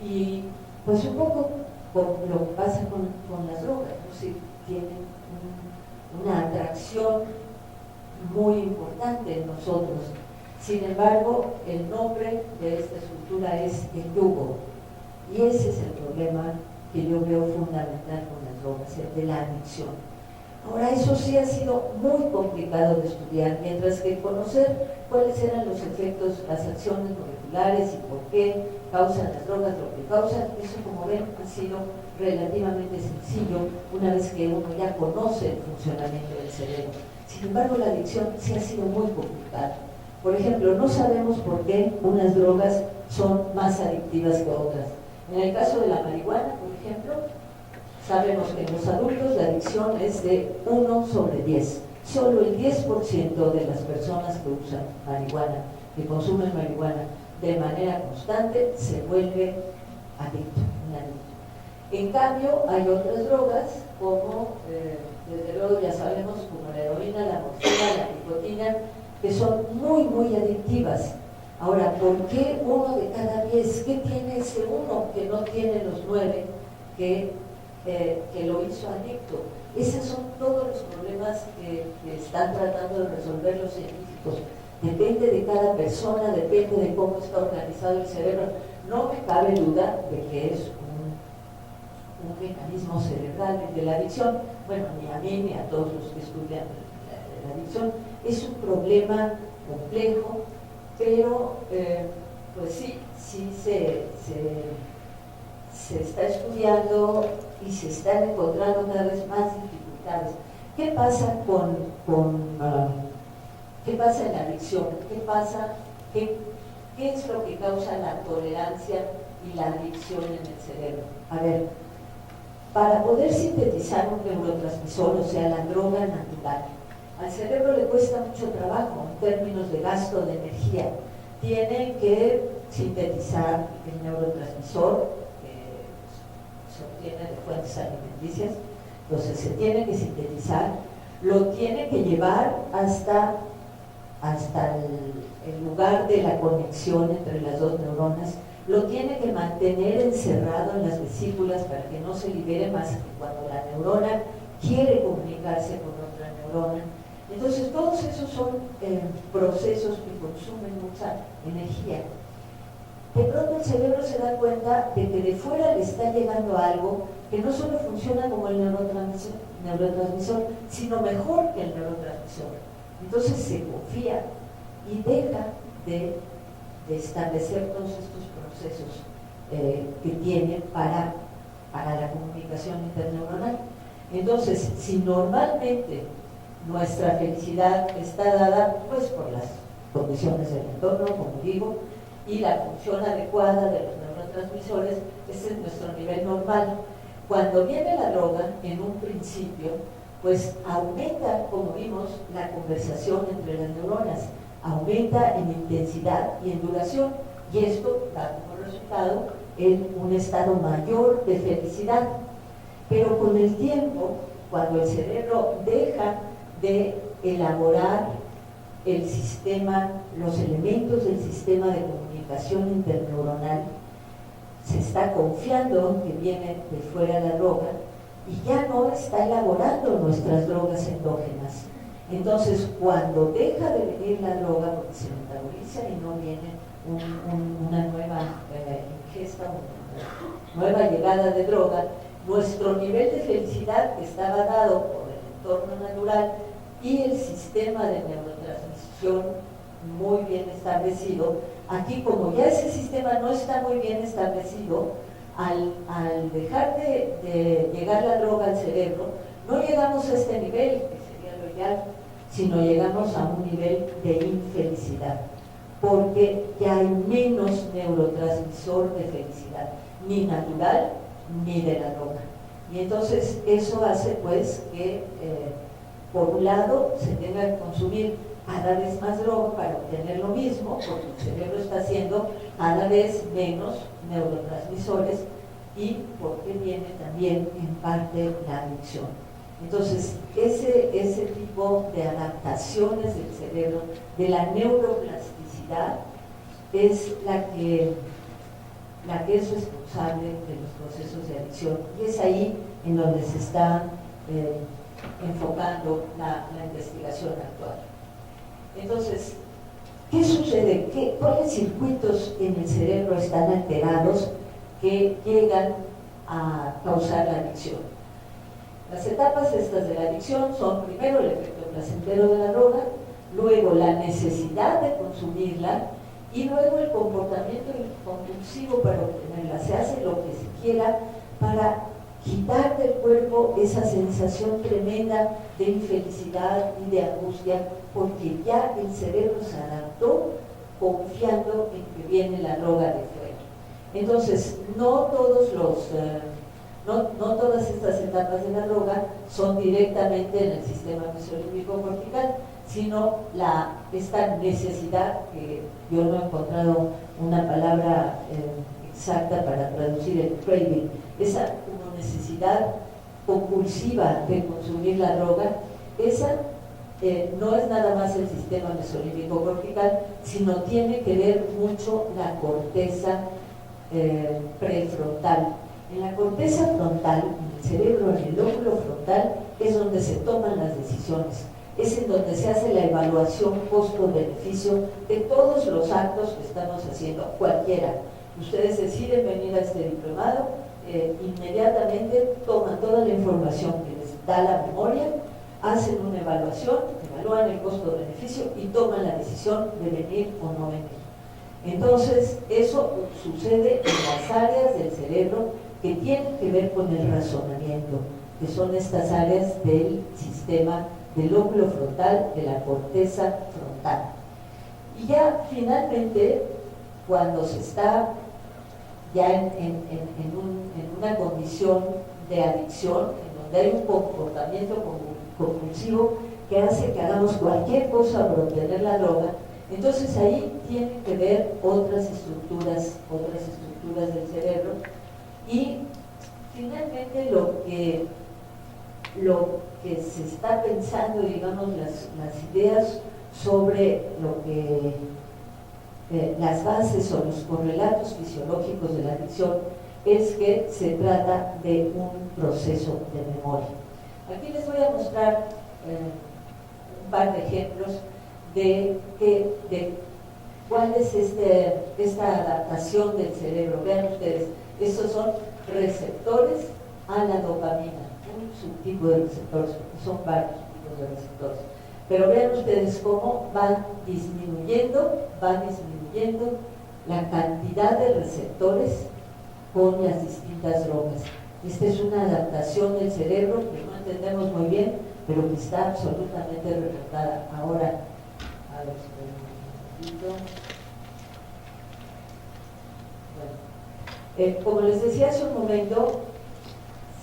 Y pues un poco lo que pasa con las drogas, ¿no? Sí, tienen una atracción muy importante en nosotros. Sin embargo, el nombre de esta escultura es el yugo, y ese es el problema que yo veo fundamental con las drogas, el de la adicción. Ahora, eso sí ha sido muy complicado de estudiar, mientras que conocer cuáles eran los efectos, las acciones moleculares y por qué causan las drogas lo que causan, eso, como ven, ha sido relativamente sencillo una vez que uno ya conoce el funcionamiento del cerebro. Sin embargo, la adicción sí ha sido muy complicada. Por ejemplo, no sabemos por qué unas drogas son más adictivas que otras. En el caso de la marihuana, por ejemplo, sabemos que en los adultos la adicción es de 1/10. Solo el 10% de las personas que usan marihuana, que consumen marihuana de manera constante, se vuelve adicto, un adicto. En cambio, hay otras drogas, como, desde luego ya sabemos, como la heroína, la morfina, la nicotina, que son muy, muy adictivas. Ahora, ¿por qué 1 de cada 10? ¿Qué tiene ese 1 que no tiene los 9 que que lo hizo adicto. Esos son todos los problemas que están tratando de resolver los científicos. Depende de cada persona, depende de cómo está organizado el cerebro. No me cabe duda de que es un mecanismo cerebral el de la adicción. Bueno, ni a mí ni a todos los que estudian la adicción. Es un problema complejo, pero pues sí se está estudiando y se están encontrando cada vez más dificultades. ¿Qué pasa qué pasa en la adicción? ¿Qué es lo que causa la tolerancia y la adicción en el cerebro? A ver, para poder sintetizar un neurotransmisor, o sea, la droga natural, al cerebro le cuesta mucho trabajo en términos de gasto de energía. Tiene que sintetizar el neurotransmisor, que se obtiene de fuentes alimenticias, entonces se tiene que sintetizar, lo tiene que llevar hasta el lugar de la conexión entre las dos neuronas, lo tiene que mantener encerrado en las vesículas para que no se libere más que cuando la neurona quiere comunicarse con otra neurona. Entonces todos esos son procesos que consumen mucha energía. De pronto el cerebro se da cuenta de que de fuera le está llegando algo que no solo funciona como el neurotransmisor, sino mejor que el neurotransmisor. Entonces se confía y deja de establecer todos estos procesos que tiene para la comunicación interneuronal. Entonces, si normalmente nuestra felicidad está dada pues por las condiciones del entorno, como digo, y la función adecuada de los neurotransmisores, ese es nuestro nivel normal. Cuando viene la droga, en un principio, pues aumenta, como vimos, la conversación entre las neuronas, aumenta en intensidad y en duración, y esto da como resultado un estado mayor de felicidad. Pero con el tiempo, cuando el cerebro deja de elaborar el sistema, los elementos del sistema de comunicación interneuronal, se está confiando que viene de fuera la droga y ya no está elaborando nuestras drogas endógenas. Entonces, cuando deja de venir la droga, porque se metaboliza y no viene una nueva ingesta, una nueva llegada de droga, nuestro nivel de felicidad que estaba dado por el entorno natural y el sistema de neurotransmisión muy bien establecido, aquí como ya ese sistema no está muy bien establecido, al dejar de llegar la droga al cerebro, no llegamos a este nivel, que sería lo ideal, sino llegamos a un nivel de infelicidad, porque ya hay menos neurotransmisor de felicidad, ni natural ni de la droga. Y entonces eso hace pues que por un lado se tenga que consumir cada vez más droga para obtener lo mismo, porque el cerebro está haciendo cada vez menos neurotransmisores y porque viene también en parte la adicción. Entonces, ese tipo de adaptaciones del cerebro, de la neuroplasticidad, es la que es responsable de los procesos de adicción, y es ahí en donde se está enfocando la investigación actual. Entonces, ¿qué sucede? ¿Cuáles circuitos en el cerebro están alterados que llegan a causar la adicción? Las etapas estas de la adicción son primero el efecto placentero de la droga, luego la necesidad de consumirla y luego el comportamiento compulsivo para obtenerla. Se hace lo que se quiera para quitar del cuerpo esa sensación tremenda de infelicidad y de angustia, porque ya el cerebro se adaptó confiando en que viene la droga de fuera. Entonces, no todas estas etapas de la droga son directamente en el sistema mesolímbico cortical, sino esta necesidad, que yo no he encontrado una palabra exacta para traducir el craving, esa como necesidad compulsiva de consumir la droga, esa no es nada más el sistema mesolímbico cortical, sino tiene que ver mucho la corteza prefrontal. En la corteza frontal, en el cerebro, en el lóbulo frontal, es donde se toman las decisiones, es en donde se hace la evaluación costo-beneficio de todos los actos que estamos haciendo, cualquiera. Ustedes deciden venir a este diplomado, inmediatamente toman toda la información que les da la memoria, hacen una evaluación, evalúan el costo-beneficio y toman la decisión de venir o no venir. Entonces, eso sucede en las áreas del cerebro que tienen que ver con el razonamiento, que son estas áreas del sistema del lóbulo frontal, de la corteza frontal. Y ya finalmente, cuando se está ya en una condición de adicción, en donde hay un comportamiento compulsivo que hace que hagamos cualquier cosa por obtener la droga, entonces ahí tienen que ver otras estructuras del cerebro. Y finalmente lo que se está pensando, digamos, las ideas sobre lo que las bases o los correlatos fisiológicos de la adicción, es que se trata de un proceso de memoria. Aquí les voy a mostrar un par de ejemplos de cuál es esta adaptación del cerebro. Vean ustedes, estos son receptores a la dopamina, un subtipo de receptores, porque son varios tipos de receptores. Pero vean ustedes cómo van disminuyendo la cantidad de receptores con las distintas drogas. Esta es una adaptación del cerebro que no entendemos muy bien, pero que está absolutamente reportada. Ahora, a ver, un poquito. Bueno, como les decía hace un momento,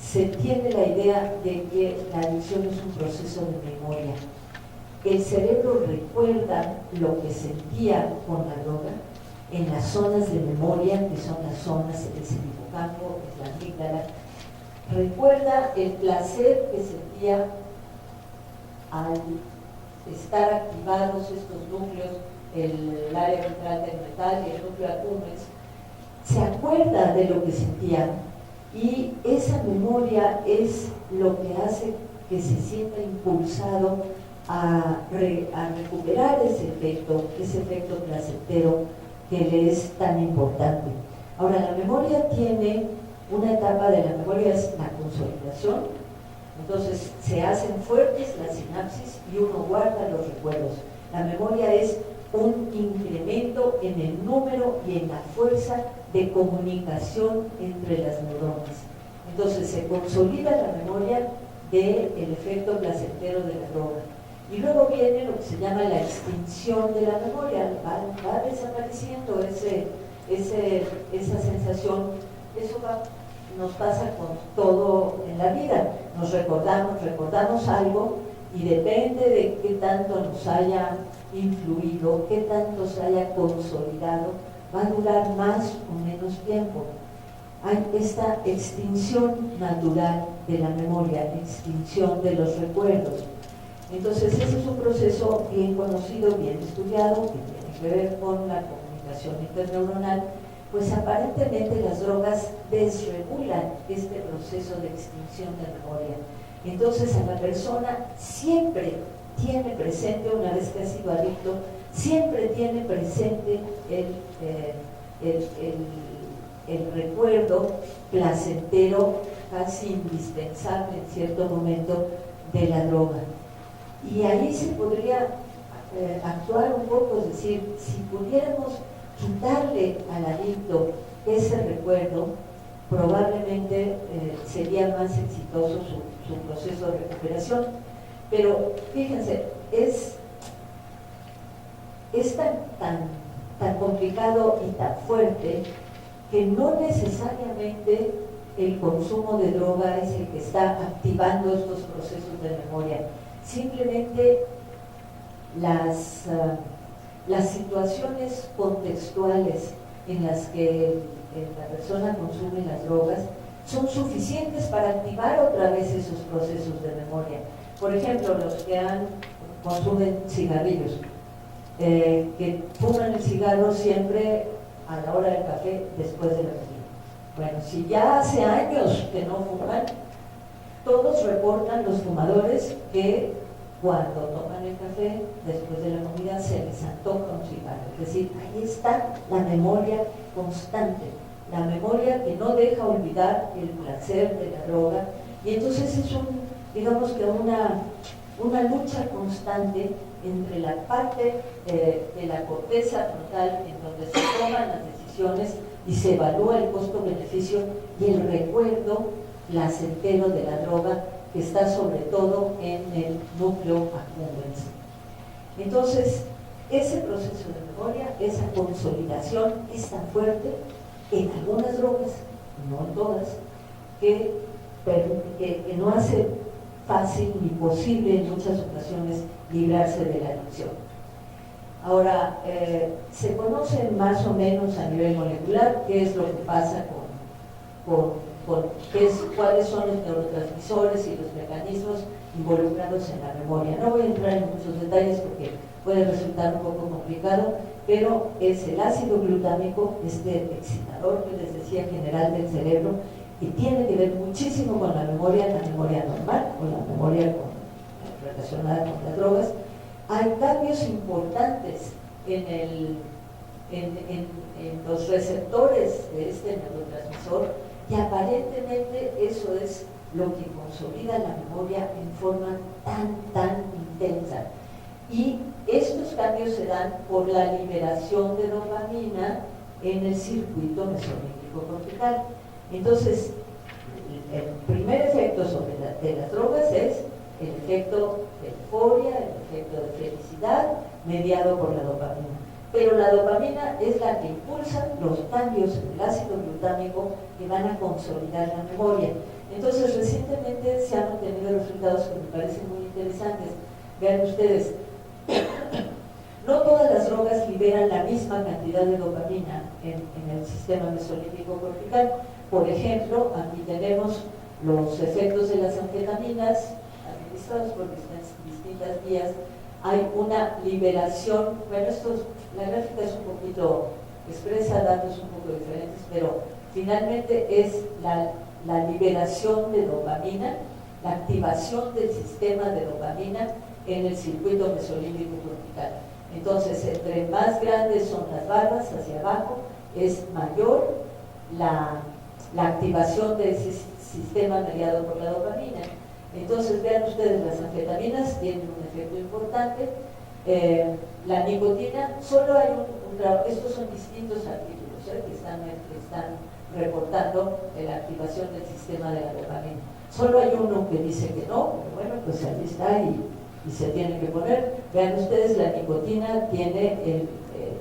se tiene la idea de que la adicción es un proceso de memoria. El cerebro recuerda lo que sentía con la droga en las zonas de memoria, que son las zonas, es el hipocampo, es la amígdala. Recuerda el placer que sentía al estar activados estos núcleos, el área ventral tegmental y el núcleo accumbens. Se acuerda de lo que sentía, y esa memoria es lo que hace que se sienta impulsado a recuperar ese efecto placentero que le es tan importante. Ahora, la memoria tiene una etapa de la memoria, es la consolidación. Entonces se hacen fuertes las sinapsis y uno guarda los recuerdos. La memoria es un incremento en el número y en la fuerza de comunicación entre las neuronas. Entonces se consolida la memoria del efecto placentero de la droga. Y luego viene lo que se llama la extinción de la memoria, va desapareciendo esa sensación. Eso nos pasa con todo en la vida. Nos recordamos algo, y depende de qué tanto nos haya influido, qué tanto se haya consolidado, va a durar más o menos tiempo. Hay esta extinción natural de la memoria, extinción de los recuerdos. Entonces ese es un proceso bien conocido, bien estudiado, que tiene que ver con la comunicación interneuronal. Pues aparentemente las drogas desregulan este proceso de extinción de memoria. Entonces a la persona siempre tiene presente, una vez que ha sido adicto, siempre tiene presente el recuerdo placentero, casi indispensable en cierto momento, de la droga. Y ahí se podría actuar un poco, es decir, si pudiéramos quitarle al adicto ese recuerdo, probablemente sería más exitoso su proceso de recuperación. Pero fíjense, es tan complicado y tan fuerte que no necesariamente el consumo de droga es el que está activando estos procesos de memoria. Simplemente las situaciones contextuales en las que la persona consume las drogas son suficientes para activar otra vez esos procesos de memoria. Por ejemplo, los que consumen cigarrillos, que fuman el cigarro siempre a la hora del café después de la comida. Bueno, si ya hace años que no fuman, Todos reportan, los fumadores, que cuando toman el café, después de la comida, se les antoja un cigarro. Es decir, ahí está la memoria constante, la memoria que no deja olvidar el placer de la droga. Y entonces es digamos que una lucha constante entre la parte de la corteza frontal, en donde se toman las decisiones y se evalúa el costo-beneficio, y el recuerdo placentero de la droga, que está sobre todo en el núcleo accumbens. Entonces, ese proceso de memoria, esa consolidación es tan fuerte en algunas drogas, no en todas, que no hace fácil ni posible en muchas ocasiones librarse de la adicción. Ahora, se conoce más o menos a nivel molecular qué es lo que pasa cuáles son los neurotransmisores y los mecanismos involucrados en la memoria. No voy a entrar en muchos detalles porque puede resultar un poco complicado, pero es el ácido glutámico, este excitador que les decía general del cerebro, y tiene que ver muchísimo con la memoria normal, con la memoria relacionada con las drogas. Hay cambios importantes en los receptores de este neurotransmisor, y aparentemente eso es lo que consolida la memoria en forma tan intensa. Y estos cambios se dan por la liberación de dopamina en el circuito mesolímbico cortical. Entonces, el primer efecto de las drogas es el efecto de euforia, el efecto de felicidad, mediado por la dopamina. Pero la dopamina es la que impulsa los cambios en el ácido glutámico que van a consolidar la memoria. Entonces, recientemente se han obtenido resultados que me parecen muy interesantes. Vean ustedes, no todas las drogas liberan la misma cantidad de dopamina en el sistema mesolímbico cortical. Por ejemplo, aquí tenemos los efectos de las anfetaminas administrados por distintas vías. Hay una liberación, bueno, la gráfica es un poquito, expresa datos un poco diferentes, pero finalmente es la liberación de dopamina, la activación del sistema de dopamina en el circuito mesolímbico cortical. Entonces, entre más grandes son las barras hacia abajo, es mayor la activación de ese sistema mediado por la dopamina. Entonces, vean ustedes, las anfetaminas tienen un efecto importante. La nicotina, solo hay estos son distintos artículos que están reportando la activación del sistema de la dopamina. Solo hay uno que dice que no, pero bueno, pues ahí está y se tiene que poner. Vean ustedes, la nicotina tiene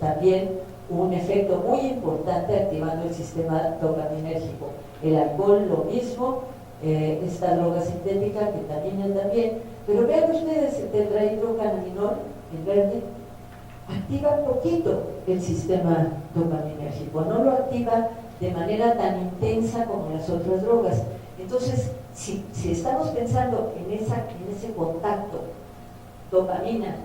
también un efecto muy importante activando el sistema dopaminérgico. El alcohol, lo mismo. Esta droga sintética, ketamina también, pero vean ustedes, el tetrahidrocannabinol, en verde, activa poquito el sistema dopaminérgico, no lo activa de manera tan intensa como las otras drogas. Entonces, si estamos pensando en ese contacto dopamina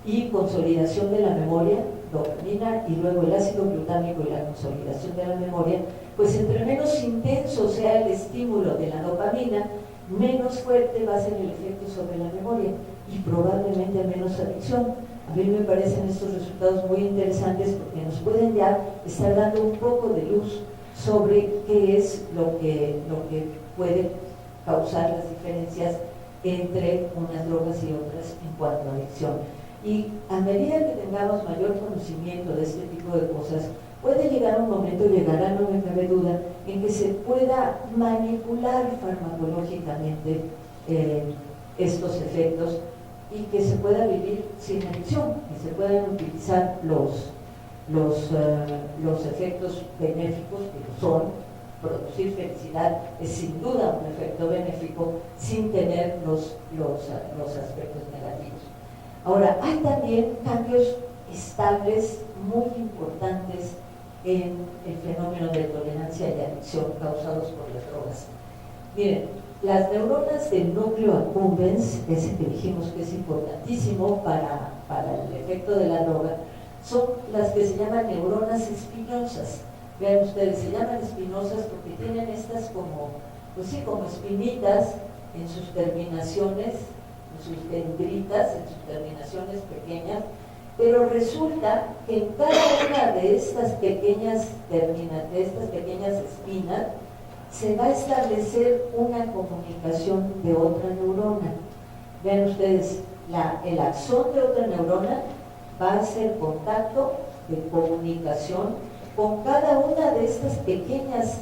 y consolidación de la memoria, dopamina y luego el ácido glutámico y la consolidación de la memoria, pues entre menos intenso sea el estímulo de la dopamina, menos fuerte va a ser el efecto sobre la memoria y probablemente menos adicción. A mí me parecen estos resultados muy interesantes porque nos pueden ya estar dando un poco de luz sobre qué es lo que puede causar las diferencias entre unas drogas y otras en cuanto a adicción. Y a medida que tengamos mayor conocimiento de este tipo de cosas, puede llegar un momento, llegará, no me cabe duda, en que se pueda manipular farmacológicamente estos efectos y que se pueda vivir sin adicción, que se puedan utilizar los efectos benéficos que son producir felicidad, es sin duda un efecto benéfico sin tener los aspectos negativos. Ahora, hay también cambios estables muy importantes en el fenómeno de tolerancia y adicción causados por las drogas. Miren, las neuronas del núcleo accumbens, ese que dijimos que es importantísimo para el efecto de la droga, son las que se llaman neuronas espinosas. Vean ustedes, se llaman espinosas porque tienen estas como espinitas en sus terminaciones, en sus dendritas, en sus terminaciones pequeñas, pero resulta que en cada una de estas pequeñas espinas se va a establecer una comunicación de otra neurona. Vean ustedes, el axón de otra neurona va a hacer contacto de comunicación con cada una de estas pequeñas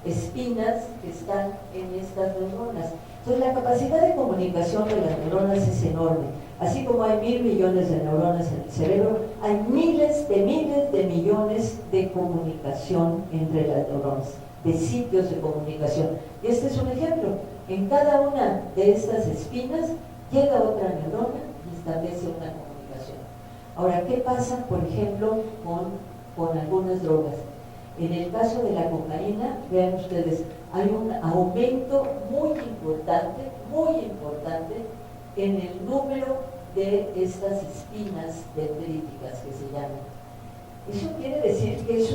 espinas que están en estas neuronas. Entonces la capacidad de comunicación de las neuronas es enorme. Así como hay 1.000 millones de neuronas en el cerebro, hay miles de millones de comunicación entre las neuronas, de sitios de comunicación. Y este es un ejemplo. En cada una de estas espinas llega otra neurona y establece una comunicación. Ahora, ¿qué pasa, por ejemplo, con algunas drogas? En el caso de la cocaína, vean ustedes, hay un aumento muy importante en el número de estas espinas dendríticas que se llaman. Eso quiere decir que es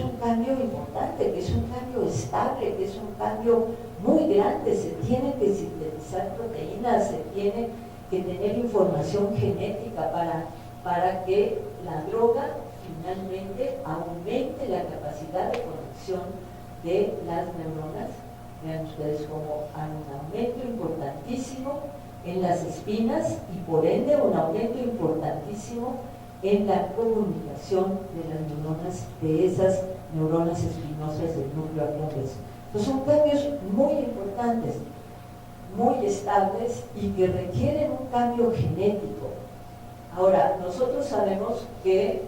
un cambio importante, que es un cambio estable, que es un cambio muy grande. Se tienen que sintetizar proteínas, se tiene que tener información genética para que la droga finalmente aumente la capacidad de conexión de las neuronas. Vean ustedes cómo hay un aumento importantísimo en las espinas y por ende un aumento importantísimo en la comunicación de las neuronas, de esas neuronas espinosas del núcleo accumbens. Entonces son cambios muy importantes, muy estables y que requieren un cambio genético. Ahora, nosotros sabemos que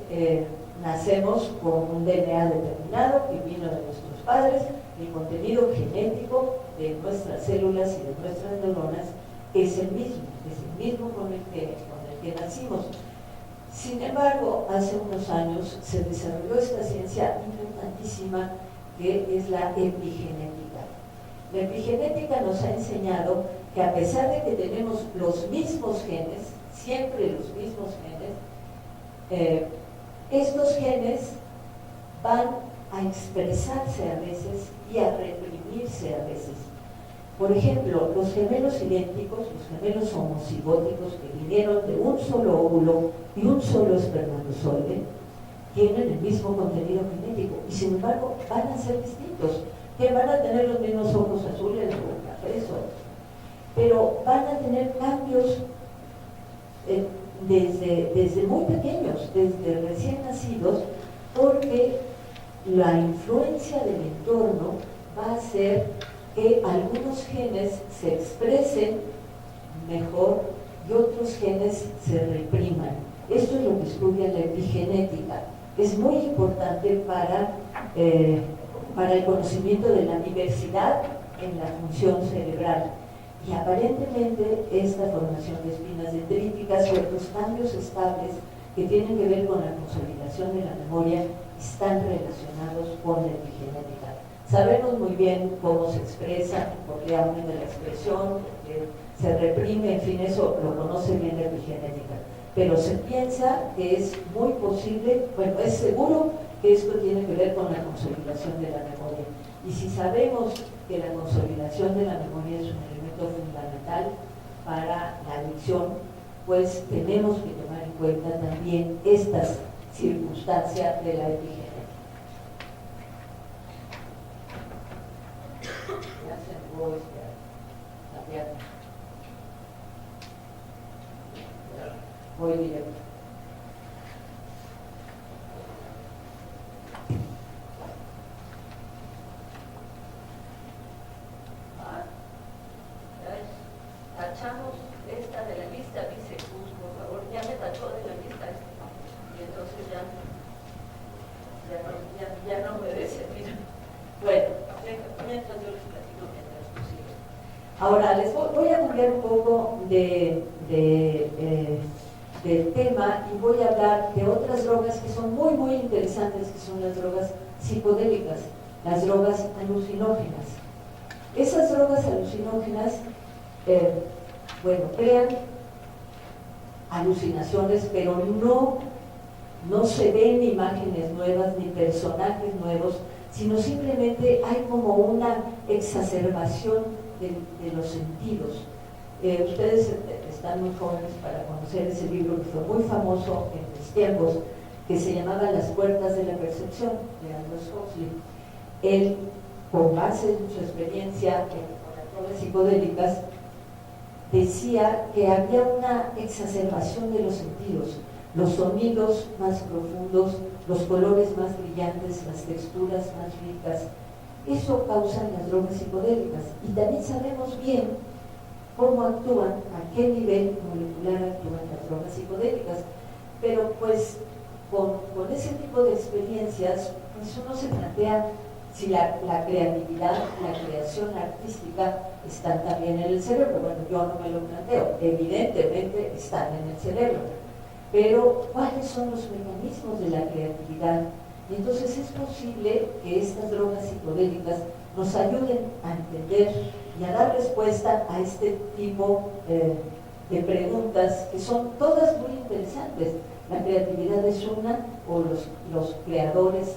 nacemos con un DNA determinado que vino de nuestros padres. El contenido genético de nuestras células y de nuestras neuronas es el mismo con el que nacimos. Sin embargo, hace unos años se desarrolló esta ciencia importantísima que es la epigenética. La epigenética nos ha enseñado que a pesar de que tenemos los mismos genes, siempre los mismos genes, estos genes van a expresarse a veces y a reprimirse a veces. Por ejemplo, los gemelos idénticos, los gemelos homocigóticos que vinieron de un solo óvulo y un solo espermatozoide, tienen el mismo contenido genético y sin embargo van a ser distintos, que van a tener los mismos ojos azules o cafés, pero van a tener cambios desde muy pequeños, desde recién nacidos, porque la influencia del entorno va a hacer que algunos genes se expresen mejor y otros genes se repriman. Esto es lo que estudia la epigenética. Es muy importante para el conocimiento de la diversidad en la función cerebral. Y aparentemente esta formación de espinas dendríticas y otros cambios estables que tienen que ver con la consolidación de la memoria están relacionados con la epigenética. Sabemos muy bien cómo se expresa, por qué aumenta la expresión, por qué se reprime, en fin, eso lo conoce bien la epigenética. Pero se piensa que es muy posible, bueno, es seguro que esto tiene que ver con la consolidación de la memoria. Y si sabemos que la consolidación de la memoria es un elemento fundamental para la adicción, pues tenemos que tomar en cuenta también estas circunstancias de la epigenética. Ya se me la pierna. Voy directo. Tachamos esta de la lista, dice Cruz, por favor, ya me tachó de la lista y entonces ya no me servir. Bueno, mientras yo les platico mientras tú sigues. Ahora les voy a cambiar un poco del tema y voy a hablar de otras drogas que son muy muy interesantes, que son las drogas psicodélicas, las drogas alucinógenas. Esas drogas alucinógenas crean alucinaciones, pero no se ven imágenes nuevas ni personajes nuevos, sino simplemente hay como una exacerbación de los sentidos. Ustedes están muy jóvenes para conocer ese libro que fue muy famoso en los tiempos, que se llamaba Las puertas de la percepción, de Aldous Huxley. Él, con base en su experiencia con las drogas psicodélicas, decía que había una exacerbación de los sentidos, los sonidos más profundos, los colores más brillantes, las texturas más ricas. Eso causan las drogas psicodélicas. Y también sabemos bien cómo actúan, a qué nivel molecular actúan las drogas psicodélicas. Pero pues con ese tipo de experiencias, pues uno se plantea si la creatividad, la creación artística están también en el cerebro. Bueno, yo no me lo planteo, evidentemente están en el cerebro, pero ¿cuáles son los mecanismos de la creatividad? Y entonces es posible que estas drogas psicodélicas nos ayuden a entender y a dar respuesta a este tipo de preguntas que son todas muy interesantes. La creatividad es una, o los creadores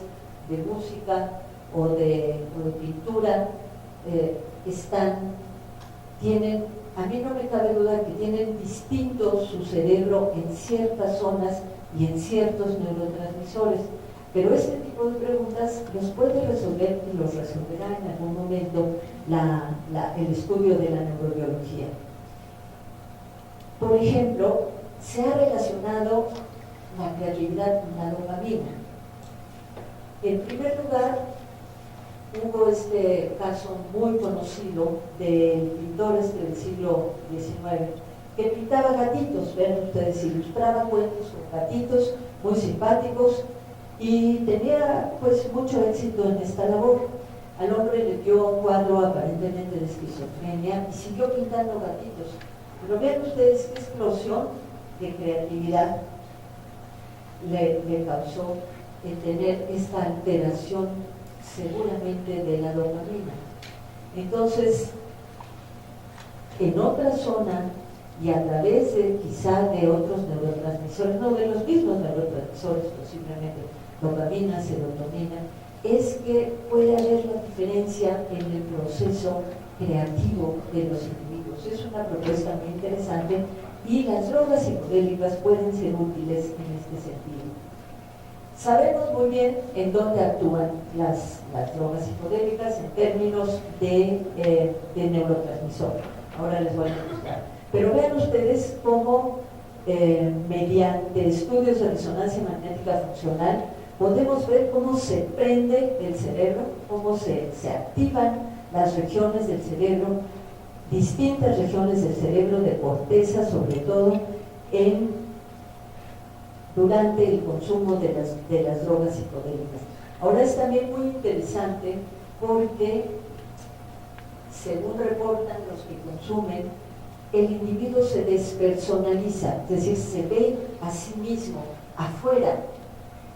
de música o de pintura tienen, a mí no me cabe duda que tienen distinto su cerebro en ciertas zonas y en ciertos neurotransmisores, pero este tipo de preguntas los puede resolver y los resolverá en algún momento el estudio de la neurobiología. Por ejemplo, se ha relacionado la creatividad con la dopamina. En primer lugar, hubo este caso muy conocido del pintor del siglo XIX que pintaba gatitos, ven ustedes, ilustraba cuentos con gatitos muy simpáticos y tenía pues mucho éxito en esta labor. Al hombre le dio un cuadro aparentemente de esquizofrenia y siguió pintando gatitos. Pero vean ustedes qué explosión de creatividad le causó el tener esta alteración seguramente de la dopamina. Entonces, en otra zona y a través de quizá de otros neurotransmisores, no de los mismos neurotransmisores, posiblemente dopamina, serotonina, es que puede haber la diferencia en el proceso creativo de los individuos. Es una propuesta muy interesante y las drogas psicodélicas pueden ser útiles en este sentido. Sabemos muy bien en dónde actúan las drogas psicodélicas en términos de neurotransmisor. Ahora les voy a mostrar. Pero vean ustedes cómo mediante estudios de resonancia magnética funcional podemos ver cómo se prende el cerebro, cómo se activan las regiones del cerebro, distintas regiones del cerebro, de corteza sobre todo, durante el consumo de las drogas psicodélicas. Ahora es también muy interesante porque, según reportan los que consumen, el individuo se despersonaliza, es decir, se ve a sí mismo afuera.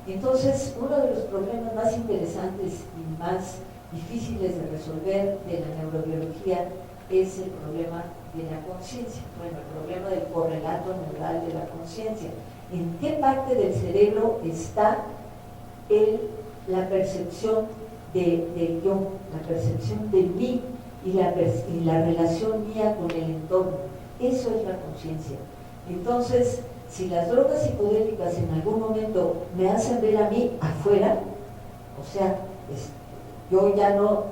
Entonces, uno de los problemas más interesantes y más difíciles de resolver de la neurobiología es el problema de la conciencia, bueno, el problema del correlato neural de la conciencia. ¿En qué parte del cerebro está la percepción de yo, la percepción de mí y la relación mía con el entorno? Eso es la conciencia. Entonces, si las drogas psicodélicas en algún momento me hacen ver a mí afuera, o sea, yo ya no,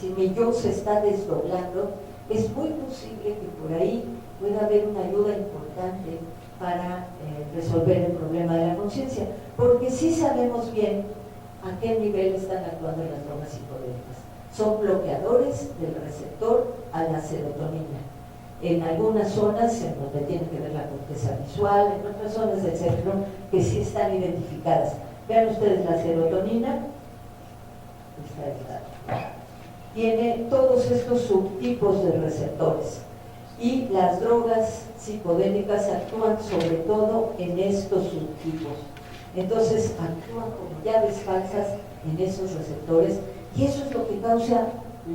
si mi yo se está desdoblando, es muy posible que por ahí pueda haber una ayuda importante para resolver el problema de la conciencia, porque sí sabemos bien a qué nivel están actuando las drogas psicodélicas. Son bloqueadores del receptor a la serotonina. En algunas zonas en donde tiene que ver la corteza visual, en otras zonas del cerebro que sí están identificadas. Vean ustedes la serotonina, tiene todos estos subtipos de receptores. Y las drogas psicodélicas actúan sobre todo en estos subtipos. Entonces actúan como llaves falsas en esos receptores y eso es lo que causa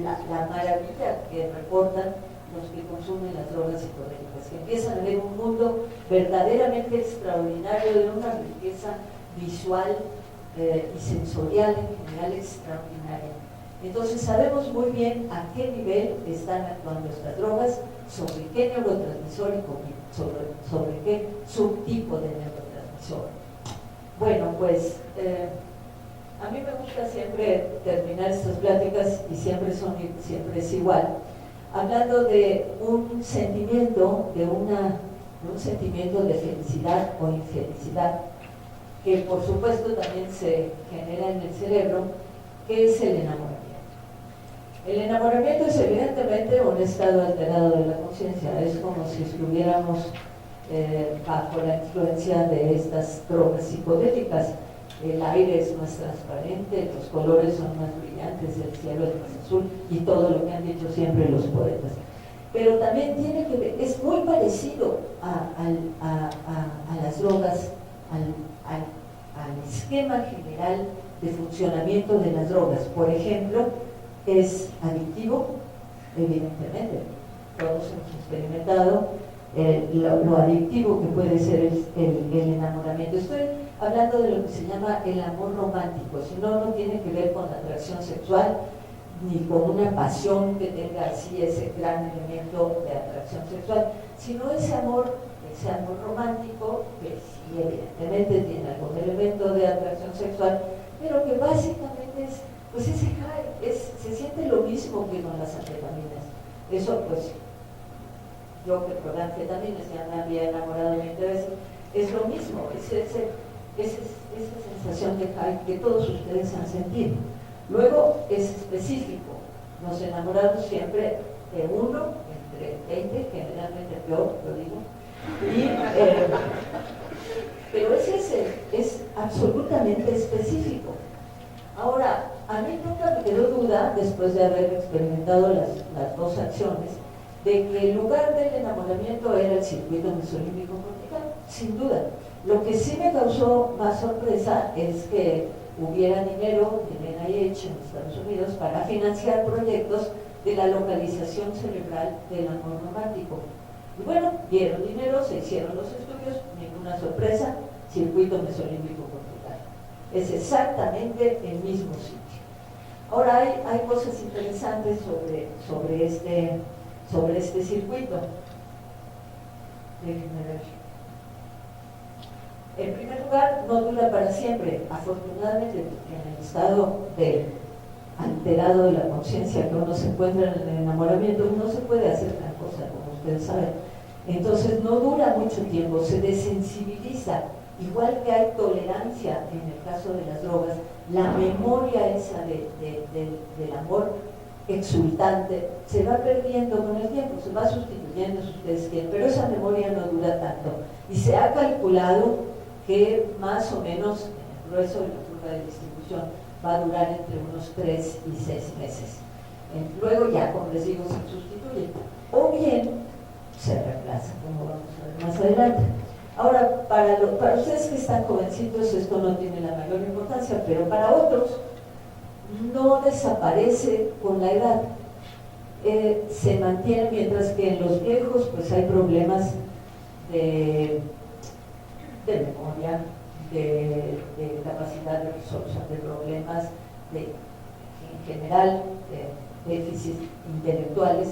la maravilla que reportan los que consumen las drogas psicodélicas, que empiezan a ver un mundo verdaderamente extraordinario, de una riqueza visual y sensorial en general extraordinaria. Entonces sabemos muy bien a qué nivel están actuando estas drogas, sobre qué neurotransmisor y sobre qué subtipo de neurotransmisor. Bueno, pues a mí me gusta siempre terminar estas pláticas y siempre es igual, hablando de un sentimiento, de un sentimiento de felicidad o infelicidad, que por supuesto también se genera en el cerebro, que es el enamoramiento. El enamoramiento es evidentemente un estado alterado de la conciencia, es como si estuviéramos bajo la influencia de estas drogas psicodélicas. El aire es más transparente, los colores son más brillantes, el cielo es más azul y todo lo que han dicho siempre los poetas. Pero también tiene que ver, es muy parecido a las drogas, al esquema general de funcionamiento de las drogas. Por ejemplo, es adictivo, evidentemente. Todos hemos experimentado lo adictivo que puede ser el enamoramiento. Estoy hablando de lo que se llama el amor romántico, si no, no tiene que ver con la atracción sexual, ni con una pasión que tenga así ese gran elemento de atracción sexual, sino ese amor romántico, que sí, evidentemente tiene algún elemento de atracción sexual, pero que básicamente es, pues ese high, se siente lo mismo que con las anfetaminas. Eso, pues, yo que probé anfetaminas ya me había enamorado 20 veces, es lo mismo, esa sensación de high que todos ustedes han sentido. Luego es específico, nos enamoramos siempre de uno, entre 20, generalmente peor, lo digo, pero es absolutamente específico. Ahora, a mí nunca me quedó duda, después de haber experimentado las dos acciones, de que el lugar del enamoramiento era el circuito mesolímbico cortical, sin duda. Lo que sí me causó más sorpresa es que hubiera dinero del NIH en Estados Unidos para financiar proyectos de la localización cerebral del amor romántico. Y bueno, dieron dinero, se hicieron los estudios, ninguna sorpresa, circuito mesolímbico cortical. Es exactamente el mismo sitio. Ahora hay cosas interesantes sobre este circuito. Déjenme ver. En primer lugar, no dura para siempre, afortunadamente, porque en el estado alterado de la conciencia que uno se encuentra en el enamoramiento, no se puede hacer gran cosa, como ustedes saben. Entonces no dura mucho tiempo, se desensibiliza, igual que hay tolerancia en el caso de las drogas, la memoria esa del amor exultante se va perdiendo con el tiempo, se va sustituyendo, si ustedes quieren, pero esa memoria no dura tanto. Y se ha calculado que más o menos en el grueso de la curva de distribución va a durar entre unos 3 y 6 meses. Luego ya, como les digo, se sustituye. O bien se reemplaza, como vamos a ver más adelante. Ahora, para ustedes que están jovencitos esto no tiene la mayor importancia, pero para otros no desaparece con la edad. Se mantiene, mientras que en los viejos pues hay problemas de memoria, de capacidad de resolución de problemas, en general de déficits intelectuales.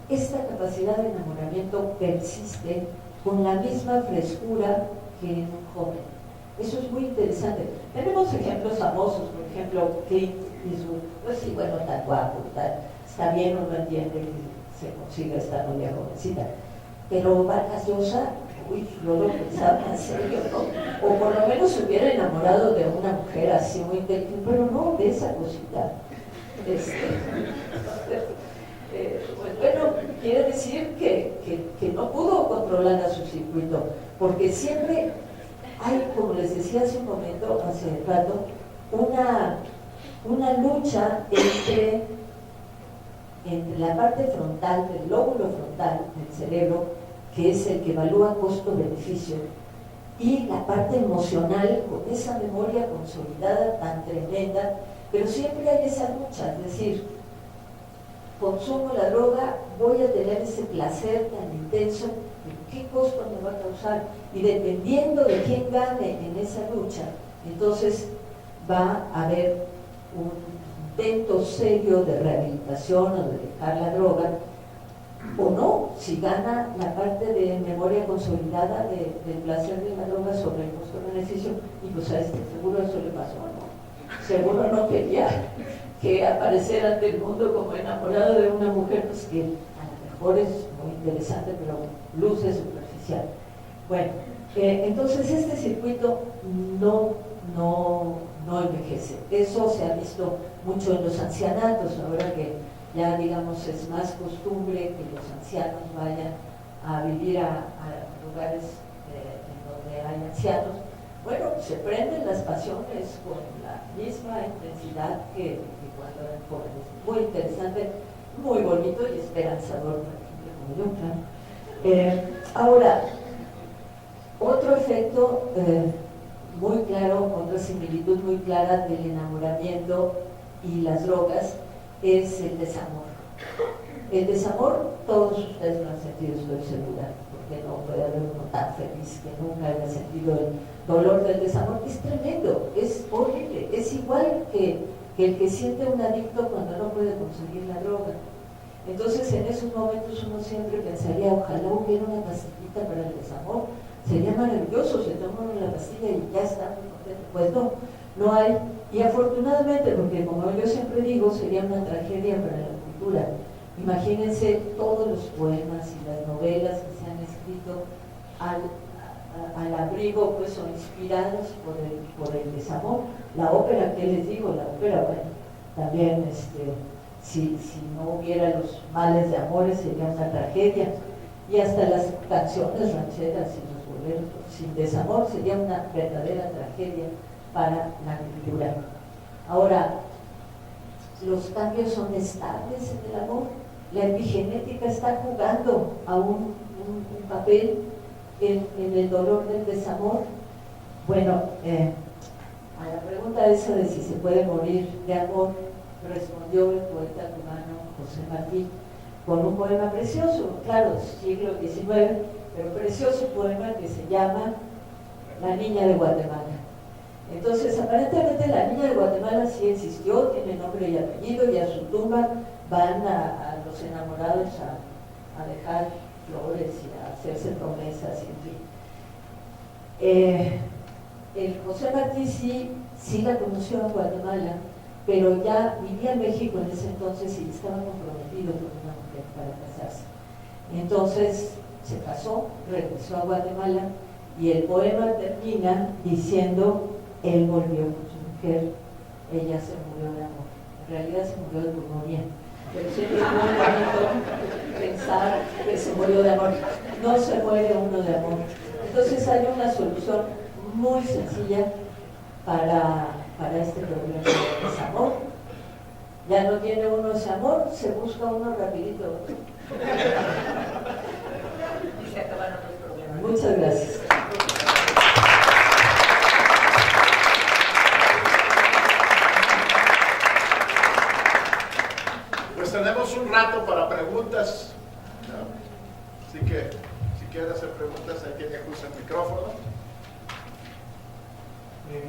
Esta capacidad de enamoramiento persiste con la misma frescura que en un joven. Eso es muy interesante. Tenemos ejemplos famosos, por ejemplo, Clint Eastwood, pues sí, bueno, tan guapo, está bien, uno entiende que se consiga esta novia jovencita, pero Vargas Llosa, uy, yo lo pensaba en serio, ¿no? O por lo menos se hubiera enamorado de una mujer así muy inteligente, pero no de esa cosita. Bueno, quiere decir que no pudo controlar a su circuito, porque siempre hay, como les decía hace un momento, hace rato, una lucha entre la parte frontal, del lóbulo frontal del cerebro, que es el que evalúa costo-beneficio, y la parte emocional, con esa memoria consolidada tan tremenda, pero siempre hay esa lucha, es decir, consumo la droga, voy a tener ese placer tan intenso, ¿qué costo me va a causar? Y dependiendo de quién gane en esa lucha, entonces va a haber intento serio de rehabilitación o de dejar la droga, o no, si gana la parte de memoria consolidada del placer de la droga sobre el costo-beneficio, y pues a este seguro eso le pasó, ¿no? Seguro no quería que apareciera ante el mundo como enamorado de una mujer, pues que a lo mejor es muy interesante, pero luce superficial. Bueno, entonces este circuito no envejece. Eso se ha visto mucho en los ancianatos, ahora que ya digamos es más costumbre que los ancianos vayan a vivir a lugares en donde hay ancianos. Bueno, se prenden las pasiones con la misma intensidad que cuando eran jóvenes. Muy interesante, muy bonito y esperanzador para gente como yo, claro. Ahora, otro efecto muy claro, otra similitud muy clara del enamoramiento y las drogas es el desamor. El desamor, todos ustedes lo han sentido, estoy segura, porque no puede haber uno tan feliz que nunca haya sentido el dolor del desamor. Es tremendo, es horrible, es igual que el que siente un adicto cuando no puede conseguir la droga. Entonces en esos momentos uno siempre pensaría, ojalá hubiera una pastillita para el desamor, sería maravilloso, se toma uno la pastilla y ya está muy contento. Pues no hay, y afortunadamente, porque como yo siempre digo, sería una tragedia para la cultura. Imagínense todos los poemas y las novelas que se han escrito al abrigo, pues, o inspirados por el desamor. La ópera, ¿qué les digo? La ópera, bueno, también, si no hubiera los males de amores, sería una tragedia. Y hasta las canciones rancheras y los boleros, sin desamor, sería una verdadera tragedia para la cultura. Ahora, los cambios son estables en el amor. La epigenética está jugando a un papel en el dolor del desamor. Bueno, a la pregunta esa de si se puede morir de amor, respondió el poeta cubano José Martí con un poema precioso, claro, siglo XIX, pero precioso poema que se llama La Niña de Guatemala. Entonces, aparentemente la Niña de Guatemala sí existió, tiene nombre y apellido, y a su tumba van a los enamorados a dejar flores y a hacerse promesas, y en fin. El José Martí sí la conoció en Guatemala, pero ya vivía en México en ese entonces y estaba comprometido con una mujer para casarse. Entonces se casó, regresó a Guatemala y el poema termina diciendo: él volvió con su mujer, ella se murió de amor. En realidad se murió de pulmonía, pero siempre es muy bonito pensar que se murió de amor. No se muere uno de amor. Entonces hay una solución muy sencilla para este problema del desamor. Ya no tiene uno ese amor, se busca uno rapidito. Y se acabaron los problemas. Muchas gracias. Pues tenemos un rato para preguntas, ¿no? Así que si quieren hacer preguntas, hay quien usa el micrófono.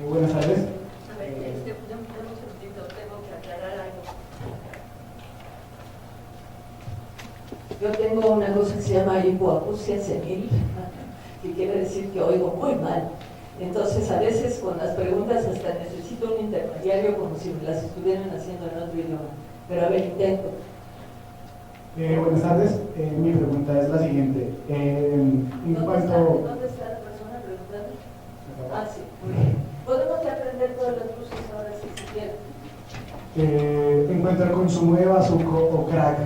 Buenas tardes. A ver, un segundito, tengo que aclarar algo. Yo tengo una cosa que se llama hipoacusia senil, que quiere decir que oigo muy mal. Entonces, a veces con las preguntas hasta necesito un intermediario como si me las estuvieran haciendo en otro idioma. Pero a ver, intento. Buenas tardes. Mi pregunta es la siguiente. ¿Dónde está la persona preguntando? Ah, sí. Podemos aprender todas las luces ahora si quieren. En cuanto al consumo de bazuco o crack,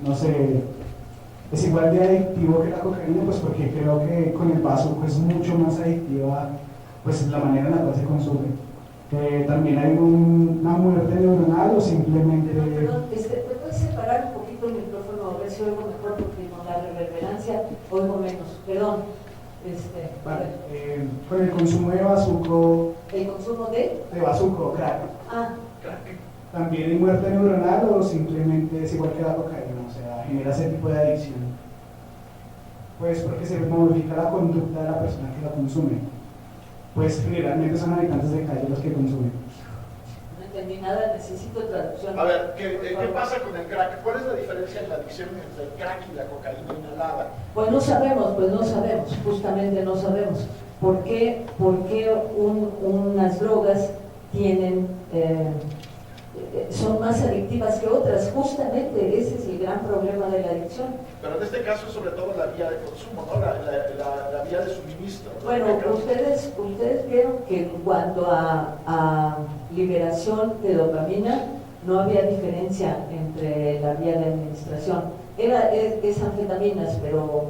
no sé, es igual de adictivo que la cocaína, pues porque creo que con el bazuco es mucho más adictiva, pues la manera en la cual se consume. También hay una muerte neuronal o simplemente... Perdón, ¿te puedes separar un poquito el micrófono a ver si oigo mejor? Porque con la reverberancia oigo menos. Perdón. Vale, con el consumo de bazuco... ¿El consumo de? De bazuco, crack. Ah. ¿También hay muerte neuronal o simplemente es igual que la cocaína? O sea, genera ese tipo de adicción. Pues porque se modifica la conducta de la persona que la consume. Pues generalmente son habitantes de calle los que consumen. No entendí nada, necesito traducción. A ver, ¿qué pasa con el crack? ¿Cuál es la diferencia en la adicción entre el crack y la cocaína inhalada? Pues no sabemos, justamente no sabemos. ¿Por qué unas drogas tienen, son más adictivas que otras? Justamente ese es el gran problema de la adicción. Pero en este caso, sobre todo la vía de consumo, ¿no? La vía de suministro, ¿no? Bueno, ustedes vieron que en cuanto a liberación de dopamina, no había diferencia entre la vía de administración. Es anfetaminas, pero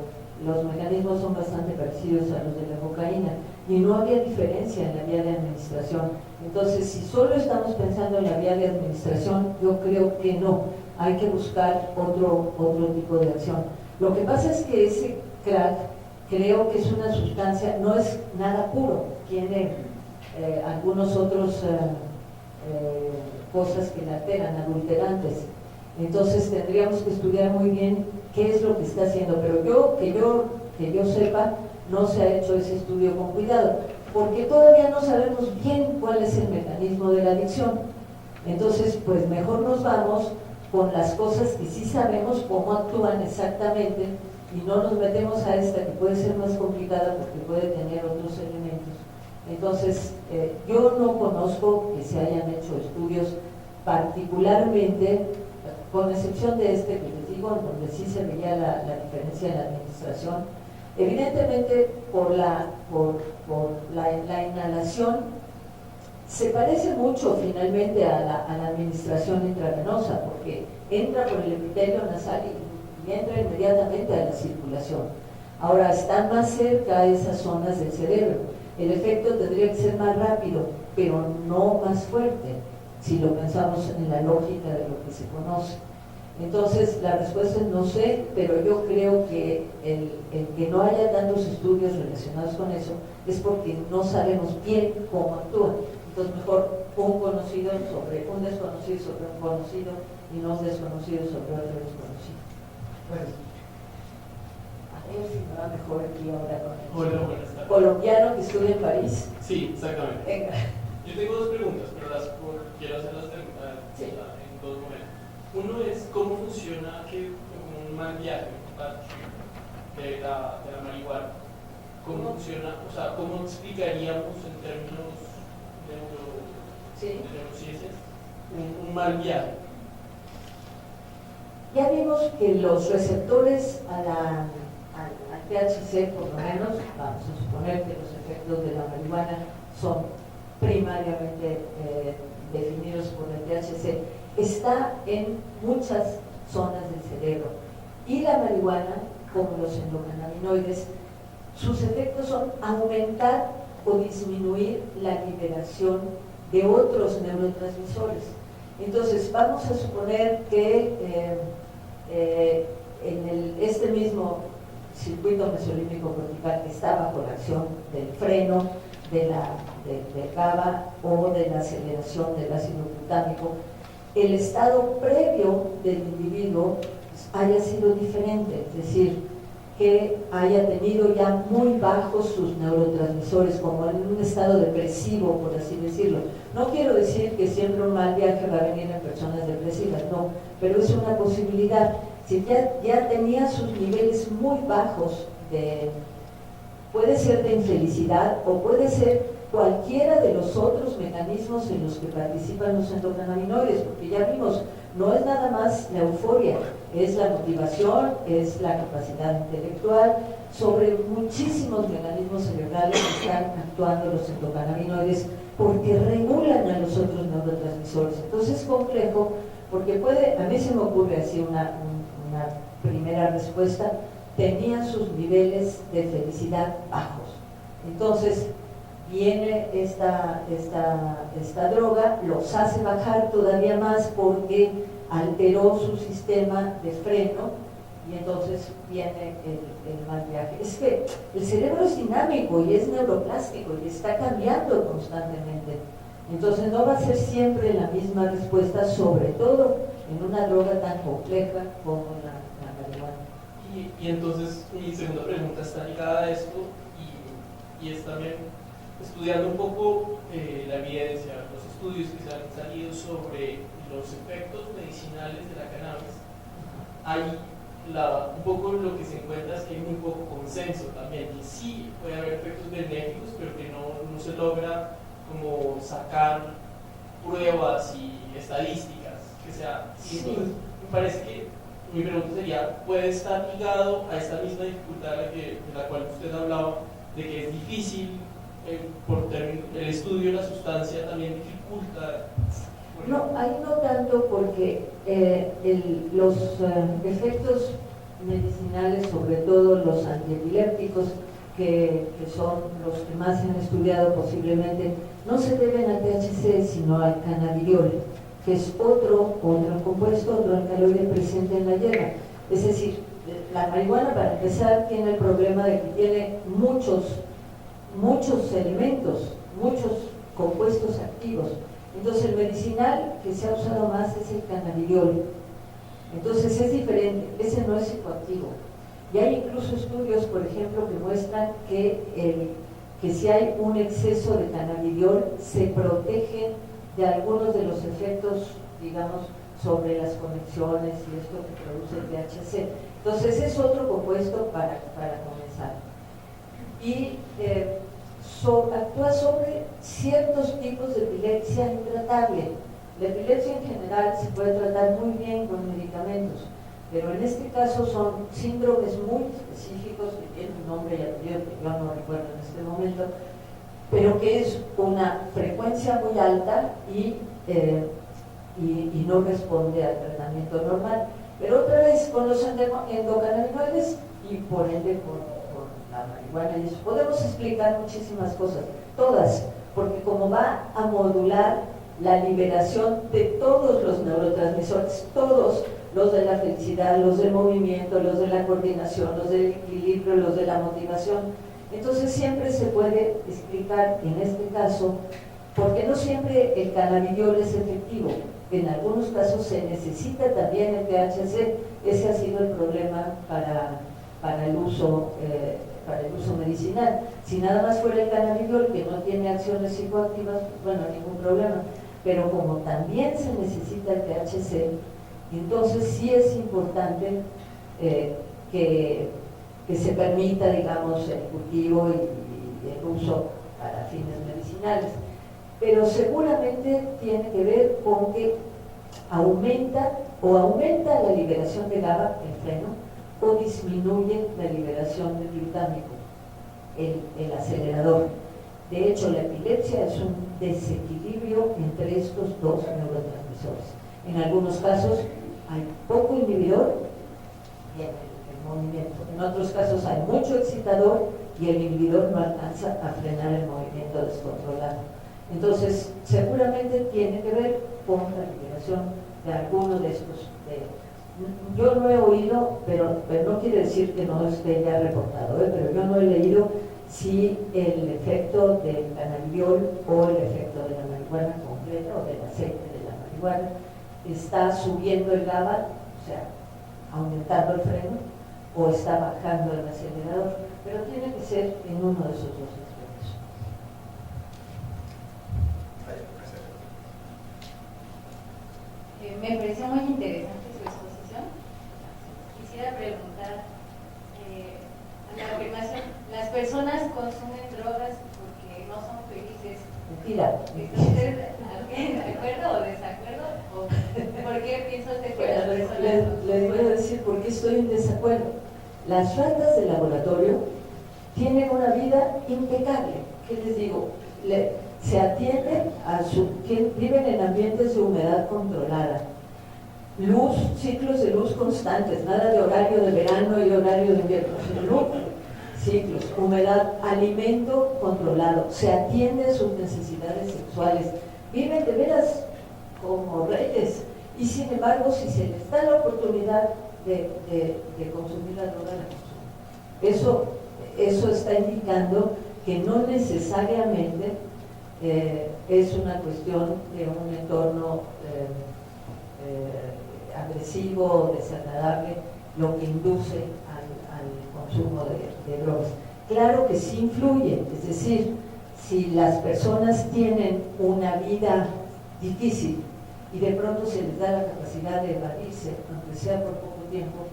los mecanismos son bastante parecidos a los de la cocaína y no había diferencia en la vía de administración. Entonces, si solo estamos pensando en la vía de administración, yo creo que no. Hay que buscar otro tipo de acción. Lo que pasa es que ese crack creo que es una sustancia, no es nada puro, tiene algunos otros cosas que la alteran, adulterantes. Entonces tendríamos que estudiar muy bien qué es lo que está haciendo, pero que yo sepa, no se ha hecho ese estudio con cuidado, porque todavía no sabemos bien cuál es el mecanismo de la adicción. Entonces, pues mejor nos vamos con las cosas que sí sabemos cómo actúan exactamente y no nos metemos a esta que puede ser más complicada porque puede tener otros elementos. Entonces, yo no conozco que se hayan hecho estudios particularmente, con excepción de este que les digo, donde sí se veía la diferencia en la administración. Evidentemente, por la inhalación, se parece mucho finalmente a la administración intravenosa, porque entra por el epitelio nasal y entra inmediatamente a la circulación. Ahora, están más cerca esas zonas del cerebro. El efecto tendría que ser más rápido, pero no más fuerte, si lo pensamos en la lógica de lo que se conoce. Entonces, la respuesta es no sé, pero yo creo que el que no haya tantos estudios relacionados con eso es porque no sabemos bien cómo actúa. Entonces, mejor un conocido sobre un desconocido sobre un conocido y no un desconocido sobre otro desconocido. Pues, A ver si me va mejor aquí ahora con el Hola, buenas tardes. colombiano que estudia en París. Sí, exactamente. Venga. Yo tengo dos preguntas, pero quiero hacerlas Sí. en dos momentos. Uno es cómo funciona como un mal viaje de la marihuana. ¿Cómo funciona? O sea, ¿cómo explicaríamos en términos de neurociencias un mal viaje? Ya vimos que los receptores al THC, por lo menos, vamos a suponer que los efectos de la marihuana son primariamente definidos por el THC, está en muchas zonas del cerebro. Y la marihuana, como los endocannabinoides, sus efectos son aumentar o disminuir la liberación de otros neurotransmisores. Entonces, vamos a suponer que este mismo circuito mesolímbico cortical está bajo la acción del freno, del GABA o de la aceleración del ácido glutámico, el estado previo del individuo haya sido diferente, es decir, que haya tenido ya muy bajos sus neurotransmisores, como en un estado depresivo, por así decirlo. No quiero decir que siempre un mal viaje va a venir en personas depresivas, no, pero es una posibilidad. Si ya tenía sus niveles muy bajos, puede ser de infelicidad o puede ser cualquiera de los otros mecanismos en los que participan los endocannabinoides, porque ya vimos, no es nada más la euforia, es la motivación, es la capacidad intelectual, sobre muchísimos mecanismos cerebrales que están actuando los endocannabinoides porque regulan a los otros neurotransmisores. Entonces es complejo porque a mí se me ocurre así una primera respuesta, tenían sus niveles de felicidad bajos. Entonces viene esta droga, los hace bajar todavía más porque alteró su sistema de freno y entonces viene el mal viaje. Es que el cerebro es dinámico y es neuroplástico y está cambiando constantemente. Entonces no va a ser siempre la misma respuesta, sobre todo en una droga tan compleja como la marihuana. Y entonces mi segunda pregunta está ligada a esto y es también estudiando un poco la evidencia, los estudios que se han salido sobre los efectos medicinales de la cannabis, hay un poco lo que se encuentra es que hay muy poco consenso también, y sí puede haber efectos benéficos, pero que no se logra como sacar pruebas y estadísticas que sea. Y entonces me parece que mi pregunta sería, ¿puede estar ligado a esta misma dificultad de la cual usted hablaba, de que es difícil el estudio de la sustancia también dificulta? No, ahí no tanto porque los efectos medicinales, sobre todo los antiepilépticos, que son los que más se han estudiado posiblemente, no se deben al THC sino al cannabidiol, que es otro compuesto, otro alcaloide presente en la hierba. Es decir, la marihuana, para empezar, tiene el problema de que tiene muchos elementos, muchos compuestos activos. Entonces el medicinal que se ha usado más es el cannabidiol. Entonces es diferente, ese no es psicoactivo. Y hay incluso estudios, por ejemplo, que muestran que si hay un exceso de cannabidiol se protege de algunos de los efectos, digamos, sobre las conexiones y esto que produce el THC. Entonces es otro compuesto para comenzar. Y actúa sobre ciertos tipos de epilepsia intratable. La epilepsia en general se puede tratar muy bien con medicamentos, pero en este caso son síndromes muy específicos que tienen un nombre y apellido que yo no recuerdo en este momento, pero que es una frecuencia muy alta y no responde al tratamiento normal. Pero otra vez, con los endocannabinoides y por ende con la marihuana y eso, podemos explicar muchísimas cosas, todas, porque como va a modular la liberación de todos los neurotransmisores, todos, los de la felicidad, los del movimiento, los de la coordinación, los del equilibrio, los de la motivación. Entonces siempre se puede explicar, en este caso, porque no siempre el cannabidiol es efectivo. En algunos casos se necesita también el THC. Ese ha sido el problema para el uso medicinal. Si nada más fuera el cannabidiol, que no tiene acciones psicoactivas, pues bueno, ningún problema. Pero como también se necesita el THC, entonces sí es importante que se permita, digamos, el cultivo y el uso para fines medicinales. Pero seguramente tiene que ver con que aumenta la liberación de GABA, el freno, o disminuye la liberación de glutámico, el acelerador. De hecho, la epilepsia es un desequilibrio entre estos dos neurotransmisores. En algunos casos hay poco inhibidor y el movimiento. En otros casos hay mucho excitador y el inhibidor no alcanza a frenar el movimiento descontrolado. Entonces, seguramente tiene que ver con la liberación de alguno de estos. Yo no he oído, pero no quiere decir que no esté ya reportado, pero yo no he leído si el efecto del cannabidiol o el efecto de la marihuana completa o del aceite de la marihuana está subiendo el GABA, o sea, aumentando el freno, o está bajando el acelerador, pero tiene que ser en uno de esos dos extremos. Me pareció muy interesante su exposición. Quisiera preguntar, a la afirmación, ¿las personas consumen drogas porque no son felices? Mentira. ¿Está usted de acuerdo o desacuerdo? ¿O por qué piensa usted que las personas Les voy a decir por qué estoy en desacuerdo. Las ratas de laboratorio tienen una vida impecable. ¿Qué les digo? Se atienden viven en ambientes de humedad controlada, ciclos de luz constantes, nada de horario de verano y horario de invierno, ciclos, humedad, alimento controlado, se atienden sus necesidades sexuales, viven de veras como reyes, y sin embargo, si se les da la oportunidad de consumir la droga, la consumen. Eso está indicando que no necesariamente es una cuestión de un entorno agresivo o desagradable lo que induce al consumo de drogas. Claro que sí influye, es decir, si las personas tienen una vida difícil y de pronto se les da la capacidad de evadirse, aunque sea por poco tiempo,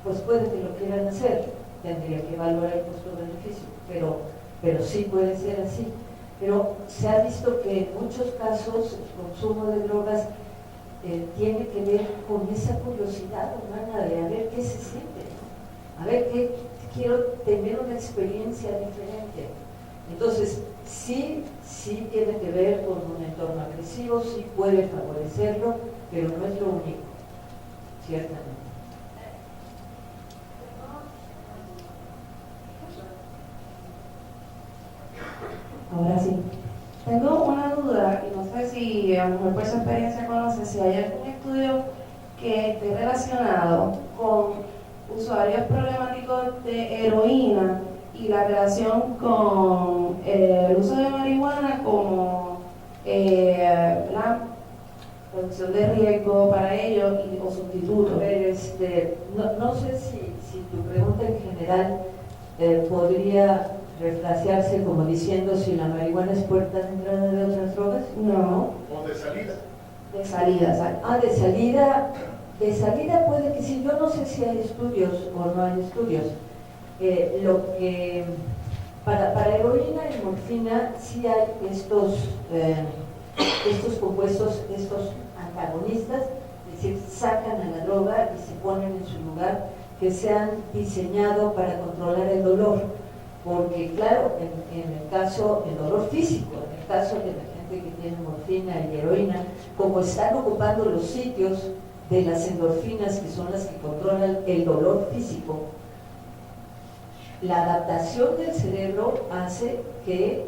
pues puede que lo quieran hacer. Tendría que evaluar el costo-beneficio, pero sí puede ser así. Pero se ha visto que en muchos casos el consumo de drogas tiene que ver con esa curiosidad humana de a ver qué se siente, ¿no? A ver qué quiero tener una experiencia diferente. Entonces, sí tiene que ver con un entorno agresivo, sí puede favorecerlo, pero no es lo único, ciertamente. Ahora sí. Tengo una duda y no sé si a lo mejor por su experiencia conoce si hay algún estudio que esté relacionado con usuarios problemáticos de heroína y la relación con el uso de marihuana como la reducción de riesgo para ellos o sustituto. A ver, no sé si tu pregunta en general podría refrasearse como diciendo si la marihuana es puerta de entrada de otras drogas. No. O de salida. De salida, exacto. De salida puede que sí. Yo no sé si hay estudios o no hay estudios. Para heroína y morfina sí hay estos compuestos, estos antagonistas, es decir, sacan a la droga y se ponen en su lugar, que se han diseñado para controlar el dolor. Porque claro, en el caso del dolor físico, en el caso de la gente que tiene morfina y heroína, como están ocupando los sitios de las endorfinas, que son las que controlan el dolor físico, la adaptación del cerebro hace que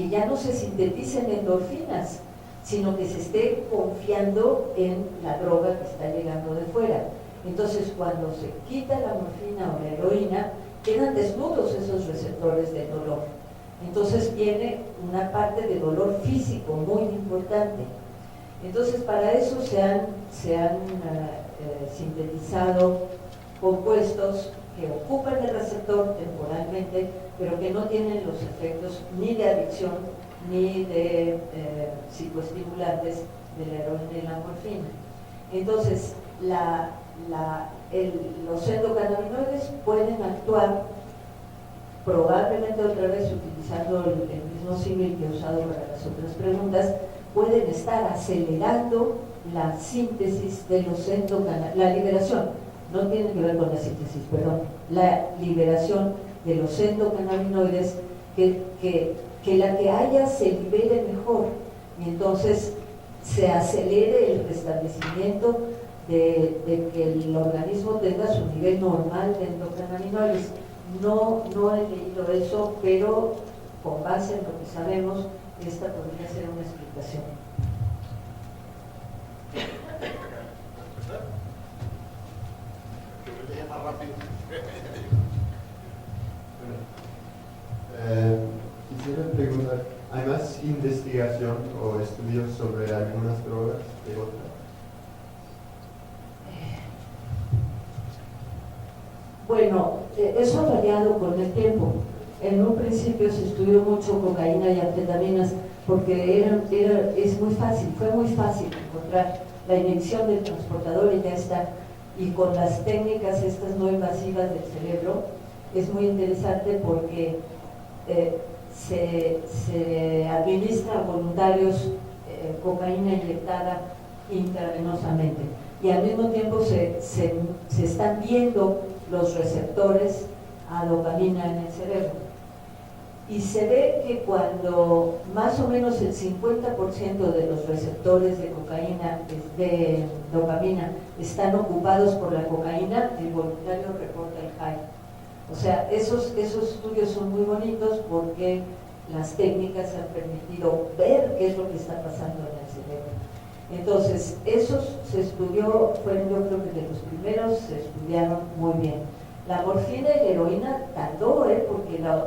ya no se sinteticen endorfinas, sino que se esté confiando en la droga que está llegando de fuera. Entonces, cuando se quita la morfina o la heroína, quedan desnudos esos receptores del dolor. Entonces viene una parte de dolor físico muy importante. Entonces para eso se han sintetizado compuestos que ocupan el receptor temporalmente, pero que no tienen los efectos ni de adicción ni de psicoestimulantes de la heroína y la morfina. Entonces los endocannabinoides pueden actuar, probablemente otra vez utilizando el mismo símil que he usado para las otras preguntas, pueden estar acelerando la síntesis de los endocannabinoides, la liberación, no tiene que ver con la síntesis, perdón, la liberación de los endocannabinoides, que la que haya se libere mejor y entonces se acelere el restablecimiento de que el organismo tenga su nivel normal de endocannabinoides. No he leído eso, pero con base en lo que sabemos, esta podría ser una explicación. Más rápido. Quisiera preguntar, ¿hay más investigación o estudios sobre algunas drogas que otras? Bueno, eso ha variado con el tiempo. En un principio se estudió mucho cocaína y anfetaminas porque es muy fácil, fue muy fácil encontrar la inyección del transportador y ya está. Y con las técnicas estas no invasivas del cerebro es muy interesante porque se administra a voluntarios cocaína inyectada intravenosamente y al mismo tiempo se están viendo los receptores a dopamina en el cerebro. Y se ve que cuando más o menos el 50% de los receptores de cocaína, de dopamina, están ocupados por la cocaína, el voluntario reporta el high. O sea, esos estudios son muy bonitos porque las técnicas han permitido ver qué es lo que está pasando en el cerebro. Entonces, esos se estudió, fueron yo creo que de los primeros, se estudiaron muy bien. La morfina y la heroína tardó, porque las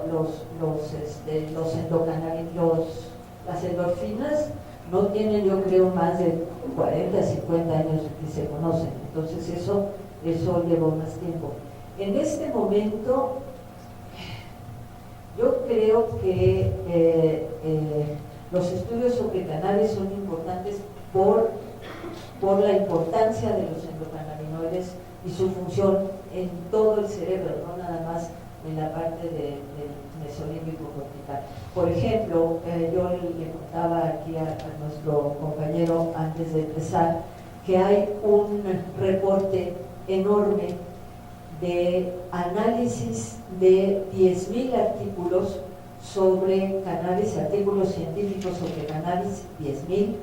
endorfinas no tienen, yo creo, más de 40, 50 años que se conocen. Entonces eso llevó más tiempo. En este momento Yo creo que los estudios sobre cannabis son importantes por la importancia de los endocannabinoides y su función en todo el cerebro, no nada más en la parte del mesolímbico cortical. Por ejemplo, yo le contaba aquí a nuestro compañero antes de empezar que hay un reporte enorme de análisis de 10.000 artículos sobre cannabis, artículos científicos sobre cannabis, 10.000,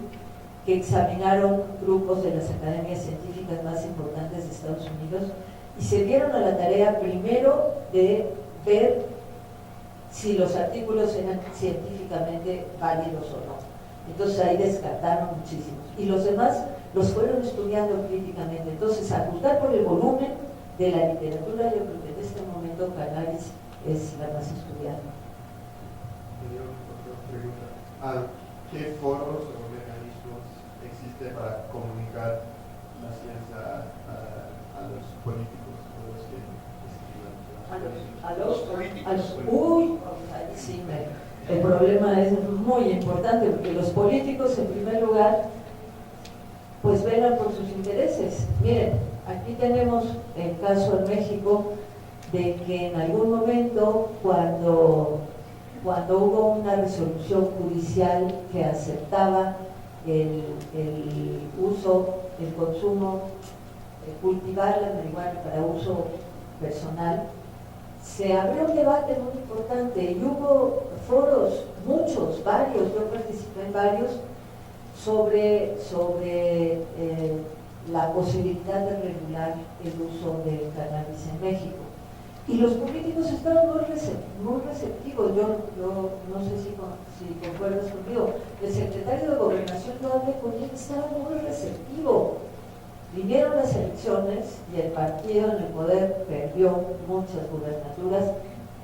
que examinaron grupos de las academias científicas más importantes de Estados Unidos y se dieron a la tarea primero de ver si los artículos eran científicamente válidos o no. Entonces ahí descartaron muchísimos. Y los demás los fueron estudiando críticamente. Entonces, a juzgar por el volumen de la literatura, yo creo que en este momento cannabis es la más estudiada. ¿Qué foros o mecanismos existen para comunicar la ciencia a los políticos, a los que escriban? Uy, ahí sí, el problema es muy importante porque los políticos, en primer lugar, pues velan por sus intereses. Miren, aquí tenemos el caso en México de que en algún momento, cuando hubo una resolución judicial que aceptaba el uso, el consumo, cultivar la marihuana para uso personal, se abrió un debate muy importante y hubo foros, muchos, varios, yo participé en varios, sobre la posibilidad de regular el uso del cannabis en México. Y los políticos estaban muy receptivos. Yo no sé si concuerdas conmigo. El secretario de Gobernación, yo hablé con él, estaba muy receptivo. Vinieron las elecciones y el partido en el poder perdió muchas gubernaturas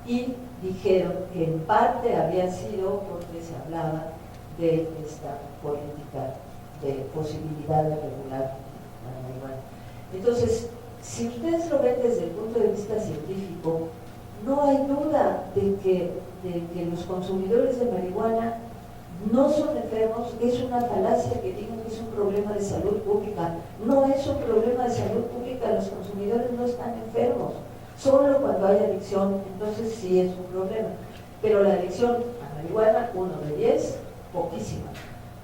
y dijeron que en parte había sido porque se hablaba de esta política de posibilidad de regular la marihuana. Entonces, si ustedes lo ven desde el punto de vista científico, no hay duda de que los consumidores de marihuana no son enfermos. Es una falacia que digan que es un problema de salud pública. No es un problema de salud pública, los consumidores no están enfermos. Solo cuando hay adicción, entonces sí es un problema. Pero la adicción a marihuana, 1 de 10, poquísima.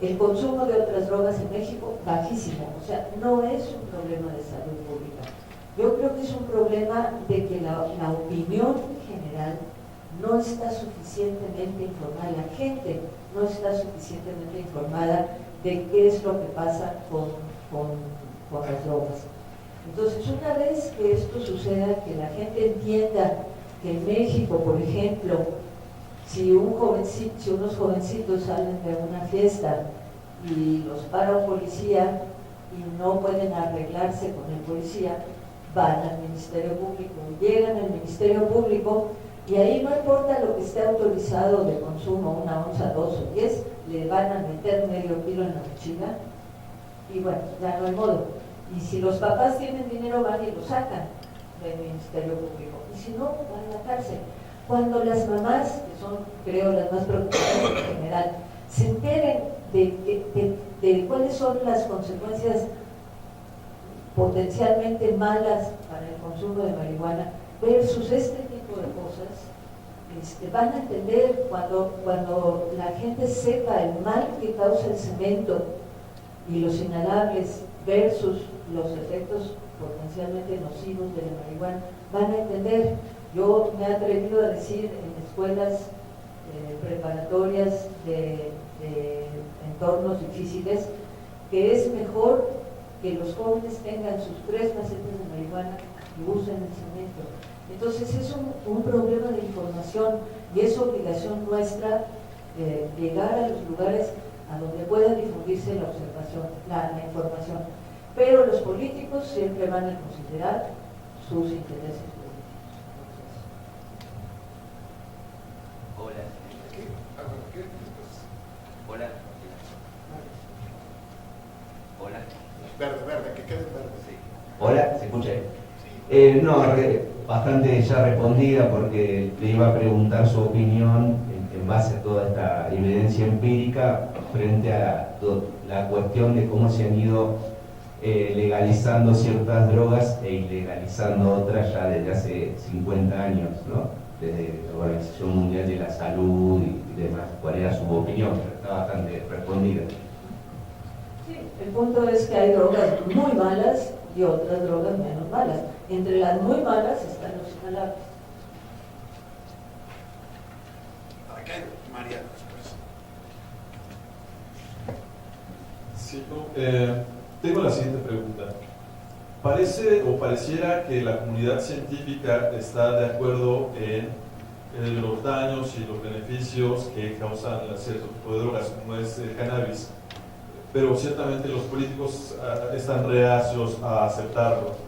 El consumo de otras drogas en México, bajísimo. O sea, no es un problema de salud pública. Yo creo que es un problema de que la opinión general no está suficientemente informada. La gente no está suficientemente informada de qué es lo que pasa con las drogas. Entonces, una vez que esto suceda, que la gente entienda que en México, por ejemplo, si unos jovencitos salen de una fiesta y los para un policía y no pueden arreglarse con el policía, van al Ministerio Público, llegan al Ministerio Público y ahí no importa lo que esté autorizado de consumo, 1 onza, 2 o 10, le van a meter medio kilo en la mochila y bueno, ya no hay modo. Y si los papás tienen dinero, van y lo sacan del Ministerio Público. Y si no, van a la cárcel. Cuando las mamás, que son, creo, las más preocupadas en general, se enteren de cuáles son las consecuencias potencialmente malas para el consumo de marihuana versus este tipo de cosas, van a entender cuando la gente sepa el mal que causa el cemento y los inhalables versus los efectos potencialmente nocivos de la marihuana, van a entender. Yo me he atrevido a decir en escuelas preparatorias de entornos difíciles que es mejor que los jóvenes tengan sus 3 macetas de marihuana y usen el cemento. Entonces es un problema de información y es obligación nuestra llegar a los lugares a donde pueda difundirse la información. Pero los políticos siempre van a considerar sus intereses políticos. Hola. Hola. Hola. Verde, que quede verde. Sí. Hola, ¿se escucha? Sí. No, bastante ya respondida porque le iba a preguntar su opinión en base a toda esta evidencia empírica frente a la cuestión de cómo se han ido legalizando ciertas drogas e ilegalizando otras ya desde hace 50 años, ¿no? Desde la Organización Mundial de la Salud y demás. ¿Cuál era su opinión? Está bastante respondida. Sí, el punto es que hay drogas muy malas y otras drogas menos malas. Entre las muy malas están los inhalables. ¿Para qué, María? Después. Sí, tengo la siguiente pregunta. Parece o pareciera que la comunidad científica está de acuerdo en los daños y los beneficios que causan cierto tipo de drogas, como es el cannabis, pero ciertamente los políticos están reacios a aceptarlo.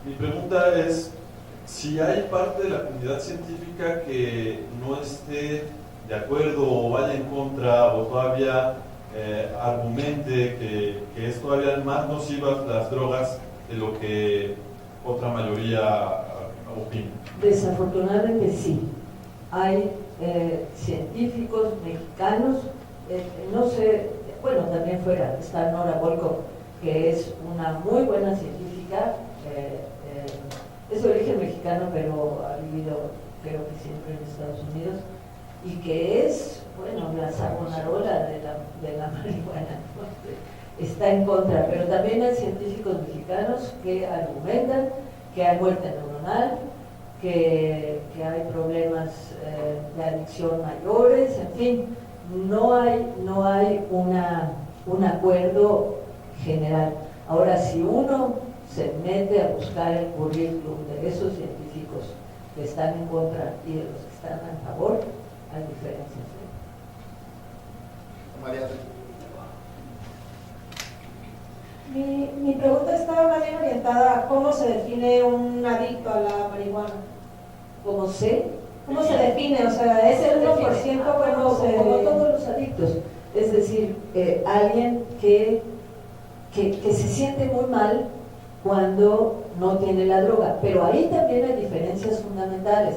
Mi pregunta es si hay parte de la comunidad científica que no esté de acuerdo o vaya en contra o todavía argumente que es todavía más nocivas las drogas de lo que otra mayoría opina. Desafortunadamente sí. Hay científicos mexicanos, no sé, bueno, también fuera, está Nora Volkow, que es una muy buena científica, es de origen mexicano, pero ha vivido creo que siempre en Estados Unidos, y que es, bueno, la Savonarola de la marihuana, ¿no? Está en contra, pero también hay científicos mexicanos que argumentan que hay muerte neuronal, que hay problemas de adicción mayores, en fin, no hay un acuerdo general. Ahora, si uno se mete a buscar el currículum de esos científicos que están en contra y de los que están a favor, hay diferencias. María. Mi pregunta estaba más bien orientada a cómo se define un adicto a la marihuana. ¿Cómo se? ¿Cómo se define? O sea, ¿es el 1% cuando se...? Como todos los adictos. Es decir, alguien que se siente muy mal cuando no tiene la droga. Pero ahí también hay diferencias fundamentales.